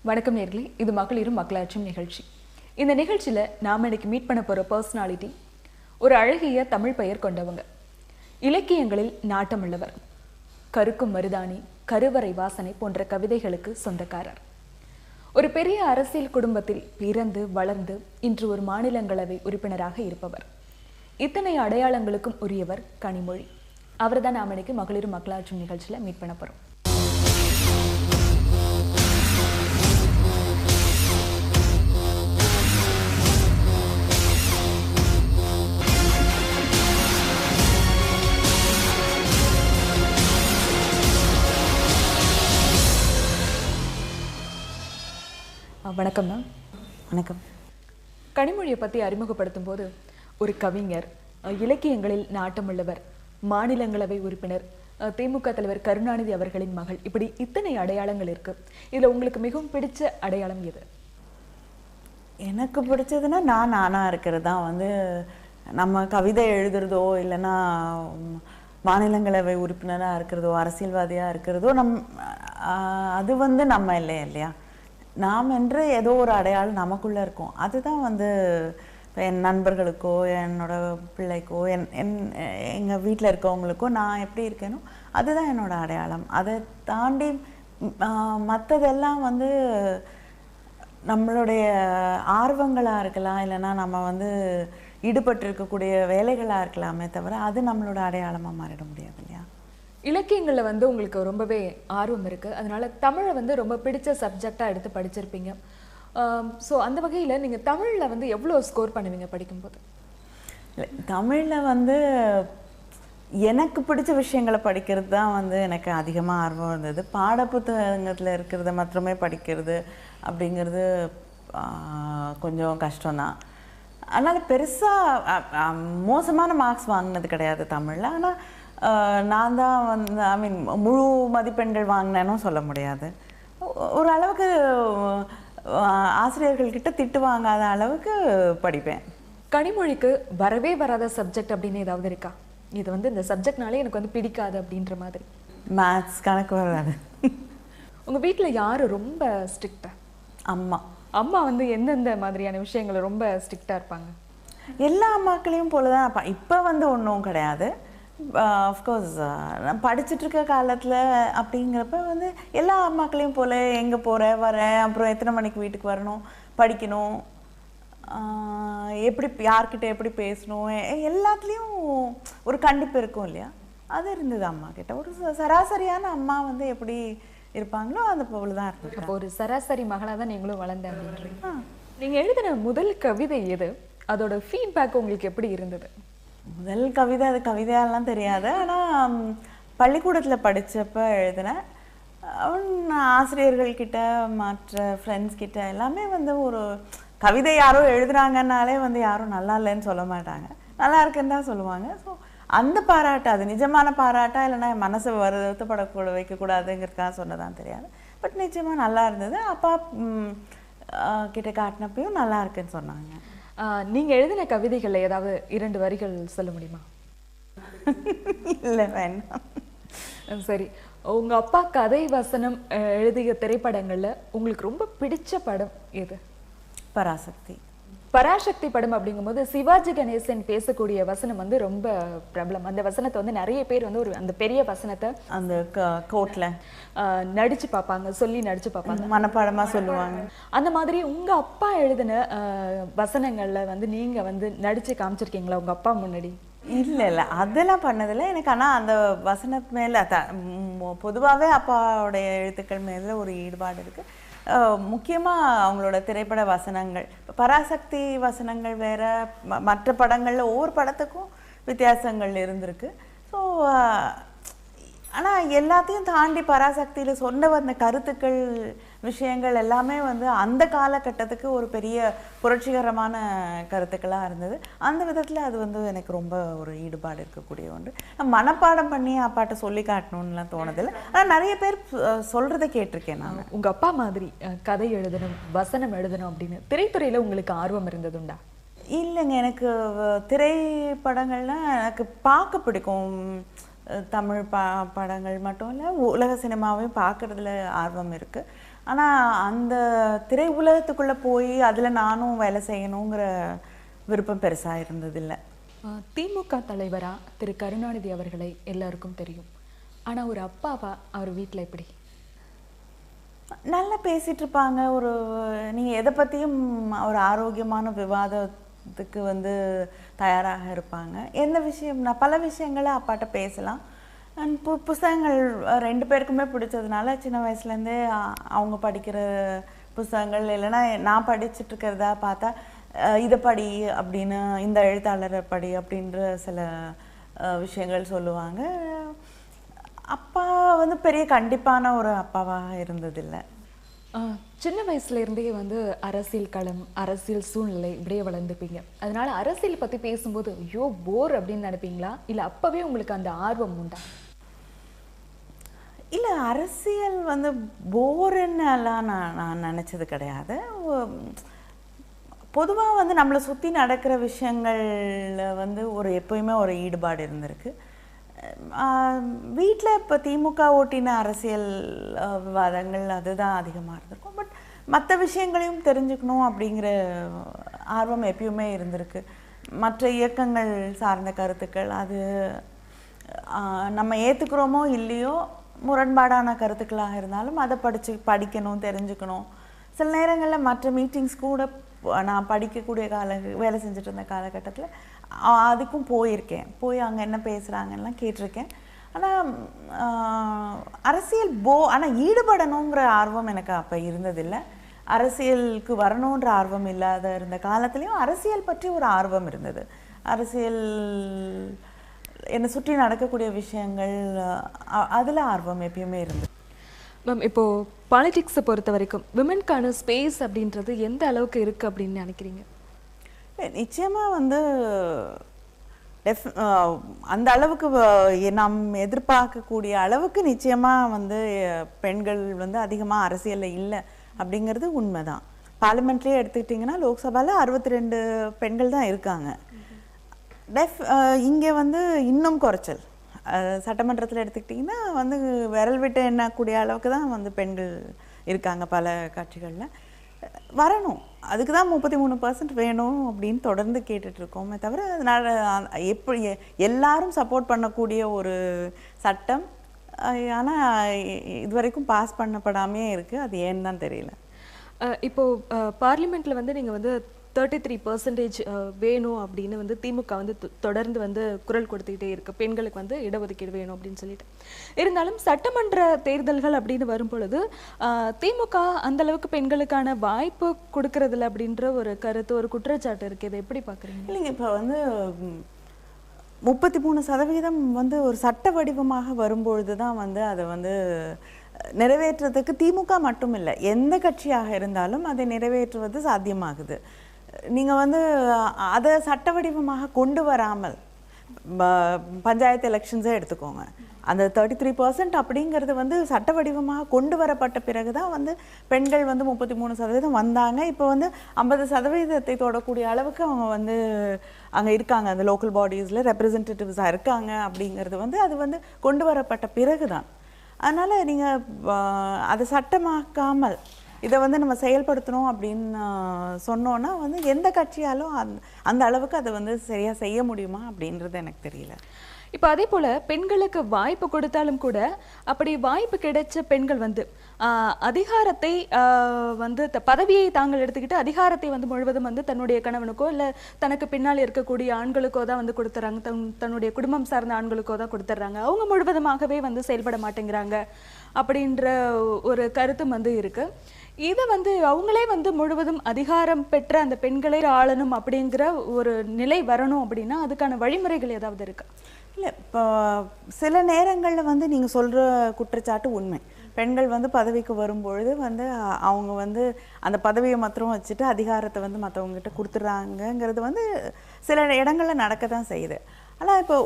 வணக்கம் நேர்களே, இது மகளிரும் மக்களாட்சியும் நிகழ்ச்சி. இந்த நிகழ்ச்சியில் நாம் இன்னைக்கு மீட் பண்ண போகிற பர்சனாலிட்டி ஒரு அழகிய தமிழ் பெயர் கொண்டவங்க. இலக்கியங்களில் நாட்டமுள்ளவர். கருக்கும் மருதாணி, கருவறை வாசனை போன்ற கவிதைகளுக்கு சொந்தக்காரர். ஒரு பெரிய அரசியல் குடும்பத்தில் பிறந்து வளர்ந்து இன்று ஒரு மாநிலங்களவை உறுப்பினராக இருப்பவர். இத்தனை அடையாளங்களுக்கும் உரியவர் கனிமொழி. அவர் தான் நாம் இன்னைக்கு மகளிரும் மக்களாட்சியும் நிகழ்ச்சியில் மீட் பண்ண போகிறோம். வணக்கம் மேம். வணக்கம். கனிமொழியை பற்றி அறிமுகப்படுத்தும் போது ஒரு கவிஞர், இலக்கியங்களில் நாட்டமுள்ளவர், மாநிலங்களவை உறுப்பினர், திமுக தலைவர் கருணாநிதி அவர்களின் மகள், இப்படி இத்தனை அடையாளங்கள் இருக்கு. இதில் உங்களுக்கு மிகவும் பிடிச்ச அடையாளம் எது? எனக்கு பிடிச்சதுன்னா நானா இருக்கிறது தான். நம்ம கவிதை எழுதுறதோ இல்லைன்னா மாநிலங்களவை உறுப்பினராக இருக்கிறதோ அரசியல்வாதியாக இருக்கிறதோ அது நம்ம இல்லையா. நாம் என்று ஏதோ ஒரு அடையாளம் நமக்குள்ளே இருக்கும். அதுதான் இப்போ என் நண்பர்களுக்கோ என்னோட பிள்ளைக்கோ எங்கள் வீட்டில் இருக்கவங்களுக்கோ நான் எப்படி இருக்கேனோ அதுதான் என்னோடய அடையாளம். அதை தாண்டி மற்றதெல்லாம் நம்மளுடைய ஆர்வங்களாக இருக்கலாம், இல்லைன்னா நம்ம ஈடுபட்டு இருக்கக்கூடிய வேலைகளாக இருக்கலாமே தவிர அது நம்மளோட அடையாளமாக மாறிட முடியாது இல்லையா. இலக்கியங்களில் உங்களுக்கு ரொம்பவே ஆர்வம் இருக்குது, அதனால தமிழை ரொம்ப பிடிச்ச சப்ஜெக்டாக எடுத்து படிச்சிருப்பீங்க. ஸோ அந்த வகையில் நீங்கள் தமிழில் எவ்வளோ ஸ்கோர் பண்ணுவீங்க படிக்கும்போது? தமிழில் எனக்கு பிடிச்ச விஷயங்களை படிக்கிறது தான் எனக்கு அதிகமாக ஆர்வம் இருந்தது. பாடப்புத்தகத்தில் இருக்கிறத மாத்திரமே படிக்கிறது அப்படிங்கிறது கொஞ்சம் கஷ்டம்தான். அதனால் பெருசாக மோசமான மார்க்ஸ் வாங்கினது கிடையாது தமிழில். ஆனால் நான் தான் முழு மதிப்பெண்கள் வாங்கினேன்னு சொல்ல முடியாது. ஓரளவுக்கு ஆசிரியர்கள்கிட்ட திட்டு வாங்காத அளவுக்கு படிப்பேன். கனிமொழிக்கு வரவே வராத சப்ஜெக்ட் அப்படின்னு ஏதாவது இருக்கா? இது இந்த சப்ஜெக்ட்னாலே எனக்கு பிடிக்காது அப்படின்ற மாதிரி. மேத்ஸ், கணக்கு வராது. உங்கள் வீட்டில் யார் ரொம்ப ஸ்ட்ரிக்டா? அம்மா. அம்மா எந்தெந்த மாதிரியான விஷயங்களை ரொம்ப ஸ்ட்ரிக்டாக இருப்பாங்க? எல்லா அம்மாக்களையும் போல தான். இப்போ ஒன்றும் கிடையாது. அஃப்கோர்ஸ் நான் படிச்சுட்ருக்க காலத்தில் அப்படிங்கிறப்ப எல்லா அம்மாக்களையும் போல் எங்கே போகிறேன் வரேன், அப்புறம் எத்தனை மணிக்கு வீட்டுக்கு வரணும், படிக்கணும், எப்படி யார்கிட்ட எப்படி பேசணும், எல்லாத்துலேயும் ஒரு கண்டிப்பு இருக்கும் இல்லையா. அது இருந்தது அம்மா கிட்ட. ஒரு சராசரியான அம்மா எப்படி இருப்பாங்களோ அந்த போல தான் இருந்தது. அப்போ ஒரு சராசரி மகளாக தான் நீங்களும் வளர்ந்தேன் அப்படின்றீங்க. நீங்கள் எழுதின முதல் கவிதை எது? அதோட ஃபீட்பேக் உங்களுக்கு எப்படி இருந்தது? முதல் கவிதை அது கவிதையெல்லாம் தெரியாது. ஆனால் பள்ளிக்கூடத்தில் படித்தப்போ எழுதினேன். ஆசிரியர்கள்கிட்ட மற்ற ஃப்ரெண்ட்ஸ் கிட்ட எல்லாமே ஒரு கவிதை யாரோ எழுதுறாங்கன்னாலே யாரும் நல்லா இல்லைன்னு சொல்ல மாட்டாங்க, நல்லா இருக்குன்னு தான் சொல்லுவாங்க. ஸோ அந்த பாராட்டு அது நிஜமான பாராட்டா இல்லைன்னா என் மனசை வருத்தப்படக்கூட வைக்கக்கூடாதுங்கிறதுக்காக சொன்னதான் தெரியாது. பட் நிச்சயமாக நல்லா இருந்தது. அப்பா கிட்ட காட்டினப்பையும் நல்லா இருக்குன்னு சொன்னாங்க. நீங்கள் எழுதின கவிதைகளில் ஏதாவது 2 வரிகள் சொல்ல முடியுமா? இல்லை, வேண்டாம். சரி, உங்கள் அப்பா கதை வசனம் எழுதிய திரைப்படங்களில் உங்களுக்கு ரொம்ப பிடிச்ச படம் எது? பராசக்தி. பராசக்தி படம் அப்படிங்கும்போது சிவாஜி கணேசன் பேசக்கூடிய வசனம் ரொம்ப பிரபலம். அந்த வசனத்தை நிறைய பேர் ஒரு அந்த பெரிய வசனத்தை அந்த கோர்ட்ல நடிச்சு பார்ப்பாங்க, சொல்லி நடிச்சு பார்ப்பாங்க, மனப்பாடமா சொல்லுவாங்க. அந்த மாதிரி உங்க அப்பா எழுதின வசனங்கள்ல நீங்க நடிச்சு காமிச்சிருக்கீங்களா உங்க அப்பா முன்னாடி? இல்லை, அதெல்லாம் பண்ணதில்லை எனக்கு. ஆனால் அந்த வசனத்து மேலே பொதுவாகவே அப்பாவுடைய எழுத்துக்கள் மேலே ஒரு ஈடுபாடு இருக்குது. முக்கியமாக அவங்களோட திரைப்பட வசனங்கள், பராசக்தி வசனங்கள் வேறு, மற்ற படங்களில் ஒவ்வொரு படத்துக்கும் வித்தியாசங்கள் இருந்திருக்கு. ஸோ ஆனால் எல்லாத்தையும் தாண்டி பராசக்தியில் சொன்ன வந்த கருத்துக்கள் விஷயங்கள் எல்லாமே அந்த காலகட்டத்துக்கு ஒரு பெரிய புரட்சிகரமான கருத்துக்களாக இருந்தது. அந்த விதத்தில் அது எனக்கு ரொம்ப ஒரு ஈடுபாடு இருக்கக்கூடிய ஒன்று. நான் மனப்பாடம் பண்ணி அப்பாட்ட சொல்லி காட்டணும்னுலாம் தோணுதில்லை. ஆனால் நிறைய பேர் சொல்கிறத கேட்டிருக்கேன் நான். உங்கள் அப்பா மாதிரி கதை எழுதணும், வசனம் எழுதணும் அப்படின்னு திரைத்துறையில் உங்களுக்கு ஆர்வம் இருந்ததுண்டா? இல்லைங்க, எனக்கு திரைப்படங்கள்லாம் எனக்கு பார்க்க பிடிக்கும். தமிழ் படங்கள் மட்டும் இல்லை, உலக சினிமாவையும் பார்க்குறதுல ஆர்வம் இருக்குது. ஆனால் அந்த திரை உலகத்துக்குள்ளே போய் அதில் நானும் வேலை செய்யணுங்கிற விருப்பம் பெருசாக இருந்ததில்லை. திமுக தலைவரா திரு கருணாநிதி அவர்களை எல்லாருக்கும் தெரியும். ஆனால் ஒரு அப்பாவா அவர் வீட்டில் எப்படி? நல்லா பேசிகிட்டு இருப்பாங்க. நீங்கள் எதை பற்றியும் ஒரு ஆரோக்கியமான விவாதத்துக்கு தயாராக இருப்பாங்க. எந்த விஷயம் பல விஷயங்களை அப்பாட்ட பேசலாம். அண்ட் புஸ்தகங்கள் 2 பேருக்குமே பிடிச்சதுனால சின்ன வயசுலேருந்தே அவங்க படிக்கிற புஸ்தகங்கள் இல்லைன்னா நான் படிச்சுட்டு இருக்கிறதா பார்த்தா இதை படி அப்படின்னு, இந்த எழுத்தாளரை படி அப்படின்ற சில விஷயங்கள் சொல்லுவாங்க. அப்பா பெரிய கண்டிப்பான ஒரு அப்பாவாக இருந்ததில்லை. சின்ன வயசுல இருந்தே அரசியல் களம், அரசியல் சூழ்நிலை இப்படியே வளர்ந்துப்பீங்க. அதனால அரசியல் பற்றி பேசும்போது ஐயோ போர் அப்படின்னு நினைப்பீங்களா, இல்லை அப்பவே உங்களுக்கு அந்த ஆர்வம் உண்டா? இல்லை, அரசியல் போருன்னெல்லாம் நான் நினச்சது கிடையாது. பொதுவாக நம்மளை சுற்றி நடக்கிற விஷயங்களில் எப்போயுமே ஒரு ஈடுபாடு இருந்திருக்கு. வீட்டில் இப்போ திமுக ஓட்டின அரசியல் விவாதங்கள் அதுதான் அதிகமாக இருந்திருக்கும். பட் மற்ற விஷயங்களையும் தெரிஞ்சுக்கணும் அப்படிங்கிற ஆர்வம் எப்பயுமே இருந்திருக்கு. மற்ற இயக்கங்கள் சார்ந்த கருத்துக்கள் அது நம்ம ஏற்றுக்கிறோமோ இல்லையோ, முரண்பாடான கருத்துக்களாக இருந்தாலும் அதை படிக்கணும், தெரிஞ்சுக்கணும். சில நேரங்களில் மற்ற மீட்டிங்ஸ் கூட நான் படிக்கக்கூடிய வேலை செஞ்சுட்டு இருந்த காலகட்டத்தில் அதுக்கும் போயிருக்கேன். போய் அங்கே என்ன பேசுகிறாங்கலாம் கேட்டிருக்கேன். ஆனால் அரசியல் ஆனால் ஈடுபடணுங்கிற ஆர்வம் எனக்கு அப்போ இருந்ததில்லை. அரசியலுக்கு வரணுன்ற ஆர்வம் இல்லாத இருந்த காலத்துலேயும் அரசியல் பற்றி ஒரு ஆர்வம் இருந்தது. அரசியல் என்னை சுற்றி நடக்கக்கூடிய விஷயங்கள் அதில் ஆர்வம் எப்பயுமே இருந்தது. மேம், இப்போது பாலிடிக்ஸை பொறுத்த வரைக்கும் விமென்கான ஸ்பேஸ் அப்படின்றது எந்த அளவுக்கு இருக்குது அப்படின்னு நினைக்கிறீங்க? நிச்சயமாக அந்த அளவுக்கு நாம் எதிர்பார்க்கக்கூடிய அளவுக்கு நிச்சயமாக பெண்கள் அதிகமாக அரசியலில் இல்லை அப்படிங்கிறது உண்மைதான். பார்லிமெண்ட்லேயே எடுத்துக்கிட்டிங்கன்னா லோக்சபாவில் 62 பெண்கள் தான் இருக்காங்க. இங்கே இன்னும் குறைச்சல். சட்டமன்றத்தில் எடுத்துக்கிட்டிங்கன்னா விரல் விட்டு எண்ணக்கூடிய அளவுக்கு தான் பெண்கள் இருக்காங்க பல கட்சிகளில். வரணும், அதுக்கு தான் 33% வேணும் அப்படின்னு தொடர்ந்து கேட்டுட்ருக்கோமே தவிர, அதனால் எப்படி எல்லாரும் சப்போர்ட் பண்ணக்கூடிய ஒரு சட்டம் ஆனால் இது வரைக்கும் பாஸ் பண்ணப்படாமே இருக்குது. அது ஏன்னு தான் தெரியல. இப்போது பார்லிமெண்ட்டில் நீங்கள் 33% வேணும் அப்படின்னு திமுக தொடர்ந்து குரல் கொடுத்துக்கிட்டே இருக்கு, பெண்களுக்கு இடஒதுக்கீடு வேணும் அப்படின்னு சொல்லிட்டு. இருந்தாலும் சட்டமன்ற தேர்தல்கள் அப்படின்னு வரும் பொழுது திமுக அந்த அளவுக்கு பெண்களுக்கான வாய்ப்பு கொடுக்கறதில்ல அப்படின்ற ஒரு கருத்து, ஒரு குற்றச்சாட்டு இருக்கு. இதை எப்படி பார்க்குறீங்க? இல்லைங்க, இப்போ 33% ஒரு சட்ட வடிவமாக வரும்பொழுது தான் அதை நிறைவேற்றுறதுக்கு திமுக மட்டும் இல்லை, எந்த கட்சியாக இருந்தாலும் அதை நிறைவேற்றுவது சாத்தியமாகுது. நீங்கள் அதை சட்ட வடிவமாக கொண்டு வராமல் பஞ்சாயத்து எலெக்ஷன்ஸே எடுத்துக்கோங்க, அந்த 33% அப்படிங்கிறது சட்ட வடிவமாக கொண்டு வரப்பட்ட பிறகு தான் பெண்கள் 33% வந்தாங்க. இப்போ 50% தொடக்கூடிய அளவுக்கு அவங்க அங்கே இருக்காங்க, அந்த லோக்கல் பாடிஸில் ரெப்ரசன்டேட்டிவ்ஸாக இருக்காங்க அப்படிங்கிறது அது கொண்டு வரப்பட்ட பிறகு தான். அதனால் நீங்கள் அதை சட்டமாக்காமல் இதை நம்ம செயல்படுத்தணும் அப்படின்னு சொன்னோன்னா எந்த கட்சியாலும் அந்த அளவுக்கு அதை சரியாக செய்ய முடியுமா அப்படின்றது எனக்கு தெரியல. இப்போ அதே போல் பெண்களுக்கு வாய்ப்பு கொடுத்தாலும் கூட அப்படி வாய்ப்பு கிடைச்ச பெண்கள் அதிகாரத்தை பதவியை தாங்கள் எடுத்துக்கிட்டு அதிகாரத்தை முழுவதும் தன்னுடைய கணவனுக்கோ இல்லை தனக்கு பின்னால் இருக்கக்கூடிய ஆண்களுக்கோ தான் கொடுத்துட்றாங்க, தன்னுடைய குடும்பம் சார்ந்த ஆண்களுக்கோ தான் கொடுத்துட்றாங்க. அவங்க முழுவதுமாகவே செயல்பட மாட்டேங்கிறாங்க அப்படின்ற ஒரு கருத்தும் இருக்கு. இதை அவங்களே முழுவதும் அதிகாரம் பெற்ற அந்த பெண்களை ஆளணும் அப்படிங்கிற ஒரு நிலை வரணும் அப்படின்னா அதுக்கான வழிமுறைகள் ஏதாவது இருக்கா? இல்லை, இப்போ சில நேரங்களில் நீங்கள் சொல்கிற குற்றச்சாட்டு உண்மை. பெண்கள் பதவிக்கு வரும்பொழுது அவங்க அந்த பதவியை மாத்திரம் வச்சுட்டு அதிகாரத்தை மற்றவங்ககிட்ட கொடுத்துட்றாங்கங்கிறது சில இடங்களில் நடக்க தான் செய்யுது. ஆனால் இப்போ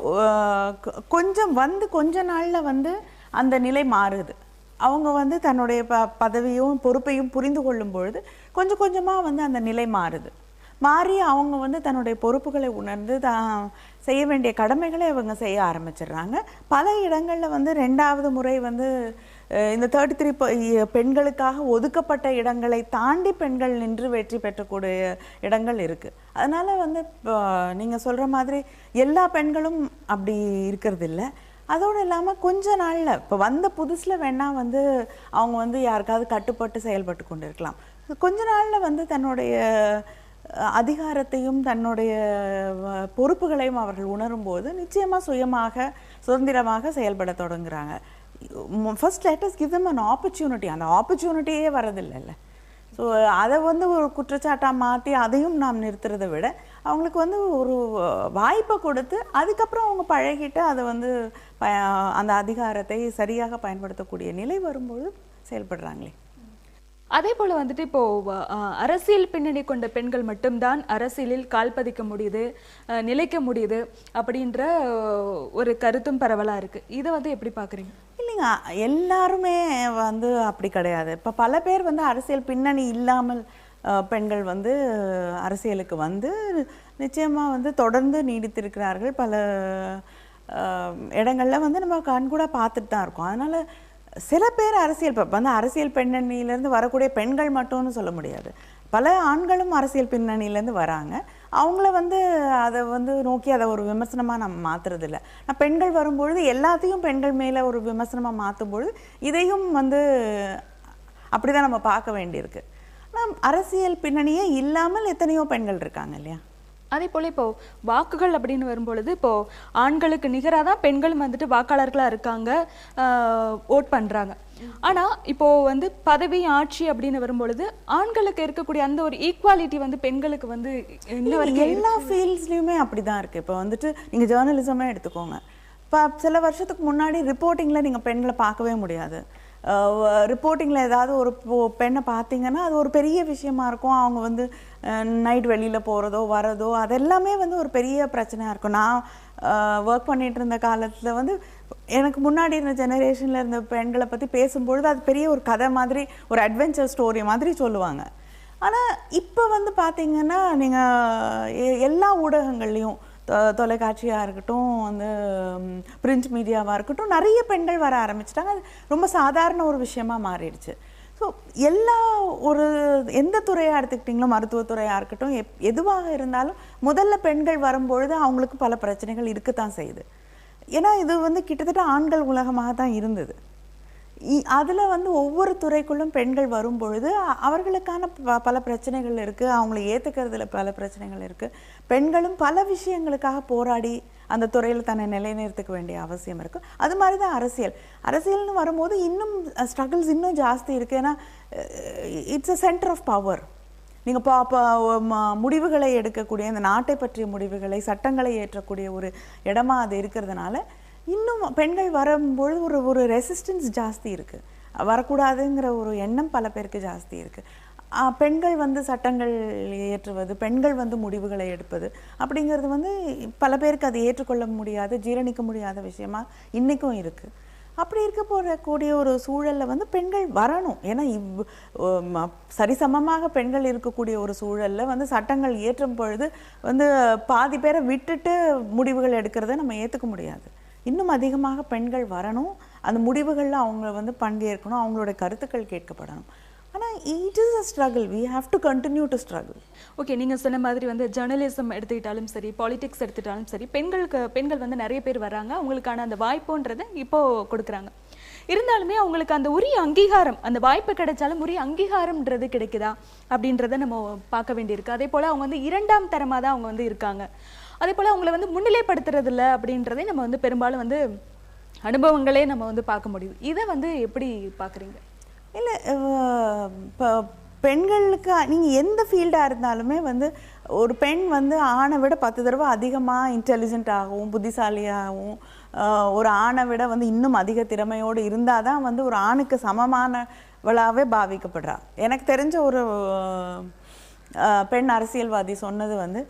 கொஞ்சம் கொஞ்ச நாளில் அந்த நிலை மாறுது. அவங்க தன்னுடைய பதவியும் பொறுப்பையும் புரிந்து கொள்ளும் பொழுது கொஞ்சம் கொஞ்சமாக அந்த நிலை மாறுது. மாறி அவங்க தன்னுடைய பொறுப்புகளை உணர்ந்து தான் செய்ய வேண்டிய கடமைகளை அவங்க செய்ய ஆரம்பிச்சிடுறாங்க. பல இடங்களில் 2வது முறை இந்த 33 பெண்களுக்காக ஒதுக்கப்பட்ட இடங்களை தாண்டி பெண்கள் நின்று வெற்றி பெற்றக்கூடிய இடங்கள் இருக்குது. அதனால் வந்து நீங்கள் சொல்கிற மாதிரி எல்லா பெண்களும் அப்படி இருக்கிறது இல்லை. அதோடு இல்லாமல் கொஞ்ச நாளில் இப்போ வந்த புதுசில் வேணால் வந்து அவங்க வந்து யாருக்காவது கட்டுப்பட்டு செயல்பட்டு கொண்டு இருக்கலாம். கொஞ்ச நாளில் வந்து தன்னுடைய அதிகாரத்தையும் தன்னுடைய பொறுப்புகளையும் அவர்கள் உணரும்போது நிச்சயமாக சுயமாக சுதந்திரமாக செயல்பட தொடங்குறாங்க. First let us give them an opportunity. அந்த ஆப்பர்ச்சுனிட்டியே வரதில்லைல்ல. ஸோ அதை வந்து ஒரு குற்றச்சாட்டாக மாற்றி அதையும் நாம் நிறுத்துறதை விட அவங்களுக்கு வந்து ஒரு வாய்ப்பை கொடுத்து அதுக்கப்புறம் அவங்க பழகிட்டு அதை வந்து அந்த அதிகாரத்தை சரியாக பயன்படுத்தக்கூடிய நிலை வரும்போது செயல்படுறாங்களே. அதே போல் வந்துட்டு இப்போது அரசியல் பின்னணி கொண்ட பெண்கள் மட்டும்தான் அரசியலில் கால் பதிக்க முடியுது, நிலைக்க முடியுது அப்படின்ற ஒரு கருத்தும் பரவலாக இருக்குது. இதை வந்து எப்படி பார்க்குறீங்க? இல்லைங்க, எல்லாருமே வந்து அப்படி கிடையாது. இப்போ பல பேர் வந்து அரசியல் பின்னணி இல்லாமல் பெண்கள் வந்து அரசியலுக்கு வந்து நிச்சயமாக வந்து தொடர்ந்து நீடித்திருக்கிறார்கள். பல இடங்களில் வந்து நம்ம கண்கூட பார்த்துட்டு தான் இருக்கோம். அதனால் சில பேர் அரசியல் வந்து அரசியல் பின்னணியிலேருந்து வரக்கூடிய பெண்கள் மட்டும்னு சொல்ல முடியாது. பல ஆண்களும் அரசியல் பின்னணியிலேருந்து வராங்க. அவங்கள வந்து அதை வந்து நோக்கி அதை ஒரு விமர்சனமாக நம்ம மாற்றுறதில்ல. நான் பெண்கள் வரும்பொழுது எல்லாத்தையும் பெண்கள் மேலே ஒரு விமர்சனமாக மாற்றும்பொழுது இதையும் வந்து அப்படி தான் நம்ம பார்க்க வேண்டியிருக்கு. ஆனால் அரசியல் பின்னணியே இல்லாமல் எத்தனையோ பெண்கள் இருக்காங்க இல்லையா? அதே போல் இப்போது வாக்குகள் அப்படின்னு வரும்பொழுது இப்போது ஆண்களுக்கு நிகராக தான் பெண்களும் வந்துட்டு வாக்காளர்களாக இருக்காங்க, ஓட் பண்ணுறாங்க. ஆனால் இப்போது வந்து பதவி ஆட்சி அப்படின்னு வரும்பொழுது ஆண்களுக்கு இருக்கக்கூடிய அந்த ஒரு ஈக்குவாலிட்டி வந்து பெண்களுக்கு வந்து எல்லா ஃபீல்ட்ஸ்லையுமே அப்படி தான் இருக்குது. இப்போ வந்துட்டு நீங்கள் ஜேர்னலிசமே எடுத்துக்கோங்க. இப்போ சில வருஷத்துக்கு முன்னாடி ரிப்போர்ட்டிங்கில் நீங்கள் பெண்களை பார்க்கவே முடியாது. ரிப்போர்ட்டிங்கில் ஏதாவது ஒரு பெண்ணை பார்த்தீங்கன்னா அது ஒரு பெரிய விஷயமா இருக்கும். அவங்க வந்து நைட் வெளியில் போகிறதோ வரதோ அதெல்லாமே வந்து ஒரு பெரிய பிரச்சனையாக இருக்கும். நான் ஒர்க் பண்ணிகிட்டு இருந்த காலத்தில் வந்து எனக்கு முன்னாடி இருந்த ஜெனரேஷனில் இருந்த பெண்களை பற்றி பேசும்பொழுது அது பெரிய ஒரு கதை மாதிரி, ஒரு அட்வென்ச்சர் ஸ்டோரி மாதிரி சொல்லுவாங்க. ஆனால் இப்போ வந்து பார்த்தீங்கன்னா நீங்கள் எல்லா ஊடகங்கள்லேயும் தொலைக்காட்சியாக இருக்கட்டும், வந்து பிரிண்ட் மீடியாவாக இருக்கட்டும், நிறைய பெண்கள் வர ஆரம்பிச்சிட்டாங்க. அது ரொம்ப சாதாரண ஒரு விஷயமா மாறிடுச்சு. ஸோ எல்லா ஒரு எந்த துறையாக எடுத்துக்கிட்டிங்களோ, மருத்துவத்துறையாக இருக்கட்டும், எதுவாக இருந்தாலும் முதல்ல பெண்கள் வரும்பொழுது அவங்களுக்கு பல பிரச்சனைகள் இருக்கத்தான் செய்யுது. ஏன்னா இது வந்து கிட்டத்தட்ட ஆண்கள் உலகமாக தான் இருந்தது. அதில் வந்து ஒவ்வொரு துறைக்குள்ளும் பெண்கள் வரும்பொழுது அவர்களுக்கான பல பிரச்சனைகள் இருக்குது. அவங்கள ஏற்றுக்கிறதுல பல பிரச்சனைகள் இருக்குது. பெண்களும் பல விஷயங்களுக்காக போராடி அந்த துறையில் தன்னை நிலைநிறுத்திக்க வேண்டிய அவசியம் இருக்குது. அது மாதிரி தான் அரசியல்னு வரும்போது இன்னும் ஸ்ட்ரகிள்ஸ் இன்னும் ஜாஸ்தி இருக்குது. ஏன்னா it's a centre of power. நீங்கள் முடிவுகளை எடுக்கக்கூடிய, இந்த நாட்டை பற்றிய முடிவுகளை, சட்டங்களை ஏற்றக்கூடிய ஒரு இடமா அது இருக்கிறதுனால இன்னும் பெண்கள் வரும்பொழுது ஒரு ரெசிஸ்டன்ஸ் ஜாஸ்தி இருக்குது. வரக்கூடாதுங்கிற ஒரு எண்ணம் பல பேருக்கு ஜாஸ்தி இருக்குது. பெண்கள் வந்து சட்டங்கள் ஏற்றுவது, பெண்கள் வந்து முடிவுகளை எடுப்பது அப்படிங்கிறது வந்து பல பேருக்கு அதை ஏற்றுக்கொள்ள முடியாத, ஜீரணிக்க முடியாத விஷயமா இன்றைக்கும் இருக்குது. அப்படி இருக்க போகக்கூடிய ஒரு சூழலில் வந்து பெண்கள் வரணும். ஏன்னா சரிசமமாக பெண்கள் இருக்கக்கூடிய ஒரு சூழலில் வந்து சட்டங்கள் ஏற்றும் பொழுது வந்து பாதி பேரை விட்டுட்டு முடிவுகள் எடுக்கிறத நம்ம ஏற்றுக்க முடியாது. இன்னும் அதிகமாக பெண்கள் வரணும், அந்த முடிவுகளில் அவங்க வந்து பங்கேற்கணும், அவங்களோட கருத்துக்கள் கேட்கப்படணும். ஆனால் it is a struggle. We have to continue to struggle. Okay, நீங்கள் சொன்ன மாதிரி வந்து ஜேர்னலிசம் எடுத்துக்கிட்டாலும் சரி, பாலிடிக்ஸ் எடுத்துக்கிட்டாலும் சரி, பெண்கள் வந்து நிறைய பேர் வராங்க. அவங்களுக்கான அந்த வாய்ப்புன்றதை இப்போது கொடுக்குறாங்க. இருந்தாலுமே அவங்களுக்கு அந்த உரிய அங்கீகாரம், அந்த வாய்ப்பு கிடைச்சாலும் உரிய அங்கீகாரம்ன்றது கிடைக்குதா அப்படின்றத நம்ம பார்க்க வேண்டியிருக்கு. அதே போல் அவங்க வந்து இரண்டாம் தரமாக தான் அவங்க வந்து இருக்காங்க. அதே போல் அவங்கள வந்து முன்னிலைப்படுத்துறதில்ல அப்படின்றதே நம்ம வந்து பெரும்பாலும் வந்து அனுபவங்களே நம்ம வந்து பார்க்க முடியுது. இதை வந்து எப்படி பார்க்குறீங்க? இல்லை, இப்போ பெண்களுக்கு நீங்கள் எந்த ஃபீல்டாக இருந்தாலுமே வந்து ஒரு பெண் வந்து ஆணை விட 10 தடவை அதிகமாக இன்டெலிஜென்ட்டாகவும் புத்திசாலியாகவும் ஒரு ஆணை விட வந்து இன்னும் அதிக திறமையோடு இருந்தால் தான் வந்து ஒரு ஆணுக்கு சமமானவளாகவே பாவிக்கப்படுறா. எனக்கு தெரிஞ்ச ஒரு பெண் அரசியல்வாதி சொன்னது வந்து,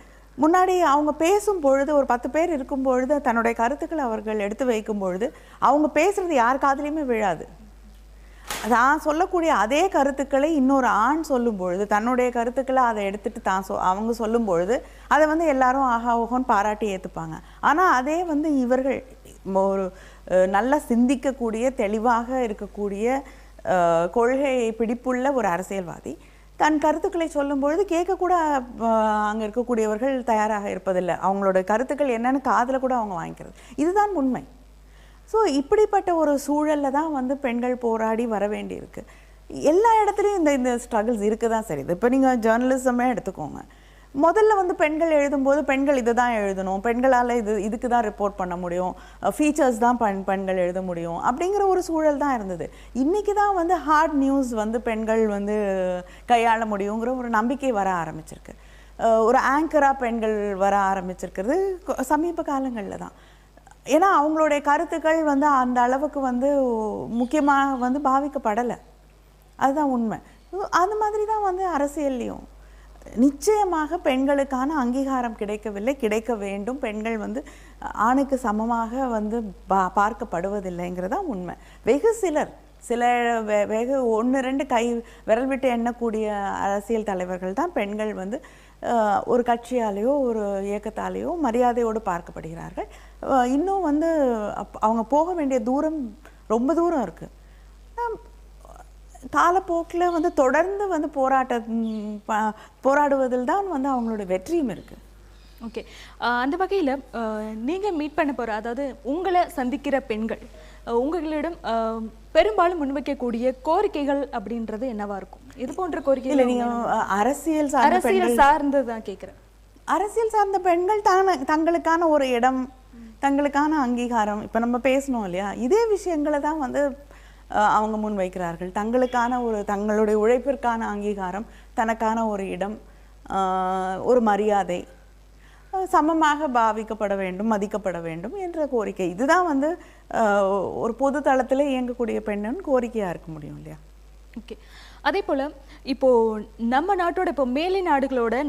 முன்னாடி அவங்க பேசும் பொழுது ஒரு 10 பேர் இருக்கும் பொழுது தன்னுடைய கருத்துக்களை அவர்கள் எடுத்து வைக்கும் பொழுது அவங்க பேசுகிறது யார் காதுலையுமே விழாது. தான் சொல்லக்கூடிய அதே கருத்துக்களை இன்னொரு ஆண் சொல்லும் பொழுது, தன்னுடைய கருத்துக்களை அதை எடுத்துட்டு அவங்க சொல்லும் பொழுது அதை வந்து எல்லாரும் ஆஹா ஓஹோன்னு பாராட்டி ஏற்றுப்பாங்க. ஆனால் அதே வந்து இவர்கள் ஒரு நல்லா சிந்திக்கக்கூடிய தெளிவாக இருக்கக்கூடிய கொள்கை பிடிப்புள்ள ஒரு அரசியல்வாதி தன் கருத்துக்களை சொல்லும்பொழுது கேட்கக்கூட அங்கே இருக்கக்கூடியவர்கள் தயாராக இருப்பதில்லை. அவங்களோட கருத்துக்கள் என்னென்னு காதில் கூட அவங்க வாங்கிக்கிறது. இதுதான் உண்மை. ஸோ இப்படிப்பட்ட ஒரு சூழலில் தான் வந்து பெண்கள் போராடி வர வேண்டியிருக்கு. எல்லா இடத்துலையும் இந்த ஸ்ட்ரகிள்ஸ் இருக்க தான் சரி. இப்போ நீங்கள் ஜேர்னலிசமே எடுத்துக்கோங்க. முதல்ல வந்து பெண்கள் எழுதும்போது பெண்கள் இதை தான் எழுதணும், பெண்களால் இதுக்கு தான் ரிப்போர்ட் பண்ண முடியும், ஃபீச்சர்ஸ் தான் பெண்கள் எழுத முடியும் அப்படிங்கிற ஒரு சூழல் தான் இருந்தது. இன்றைக்கி தான் வந்து ஹார்ட் நியூஸ் வந்து பெண்கள் வந்து கையாள முடியுங்கிற ஒரு நம்பிக்கை வர ஆரம்பிச்சிருக்கு. ஒரு ஆங்கராக பெண்கள் வர ஆரம்பிச்சிருக்கிறது சமீப காலங்களில் தான். ஏன்னா அவங்களுடைய கருத்துக்கள் வந்து அந்த அளவுக்கு வந்து முக்கியமாக வந்து பாவிக்கப்படலை. அதுதான் உண்மை. அந்த மாதிரி தான் வந்து அரசியல்லையும் நிச்சயமாக பெண்களுக்கான அங்கீகாரம் கிடைக்கவில்லை, கிடைக்க வேண்டும். பெண்கள் வந்து ஆணுக்கு சமமாக வந்து பார்க்கப்படுவதில்லைங்கிறதா உண்மை. வெகு சில வெகு 1-2 கை விரல் விட்டு எண்ணக்கூடிய அரசியல் தலைவர்கள் தான் பெண்கள் வந்து ஒரு கட்சியாலேயோ ஒரு இயக்கத்தாலேயோ மரியாதையோடு பார்க்கப்படுகிறார்கள். இன்னும் வந்து அவங்க போக வேண்டிய தூரம் ரொம்ப தூரம் இருக்குது. காலப்போக்கில் வந்து தொடர்ந்து வந்து போராடுவதில் தான் வந்து அவங்களோட வெற்றியும் இருக்குது. ஓகே, அந்த வகையில் நீங்கள் மீட் பண்ண போகிற, அதாவது உங்களை சந்திக்கிற பெண்கள் உங்களிடம் பெரும்பாலும் முன்வைக்கக்கூடிய கோரிக்கைகள் அப்படின்றது என்னவா இருக்கும்? இது போன்ற கோரிக்கைகள் நீங்கள் அரசியல் சார்ந்து தான் கேட்குறேன். அரசியல் சார்ந்த பெண்கள் தங்களுக்கான ஒரு இடம், தங்களுக்கான அங்கீகாரம், இப்போ நம்ம பேசணும் இல்லையா, இதே விஷயங்களை தான் வந்து அவங்க முன் வைக்கிறார்கள். தங்களுடைய உழைப்பிற்கான அங்கீகாரம், தனக்கான ஒரு இடம், ஒரு மரியாதை, சமமாக பாவிக்கப்பட வேண்டும், மதிக்கப்பட வேண்டும் என்ற கோரிக்கை. இதுதான் வந்து ஒரு பொது தளத்தில் இயங்கக்கூடிய பெண்ணின் கோரிக்கையாக இருக்க முடியும் இல்லையா? ஓகே, அதே போல் இப்போது நம்ம நாட்டோட, இப்போ மேலை நாடுகளோட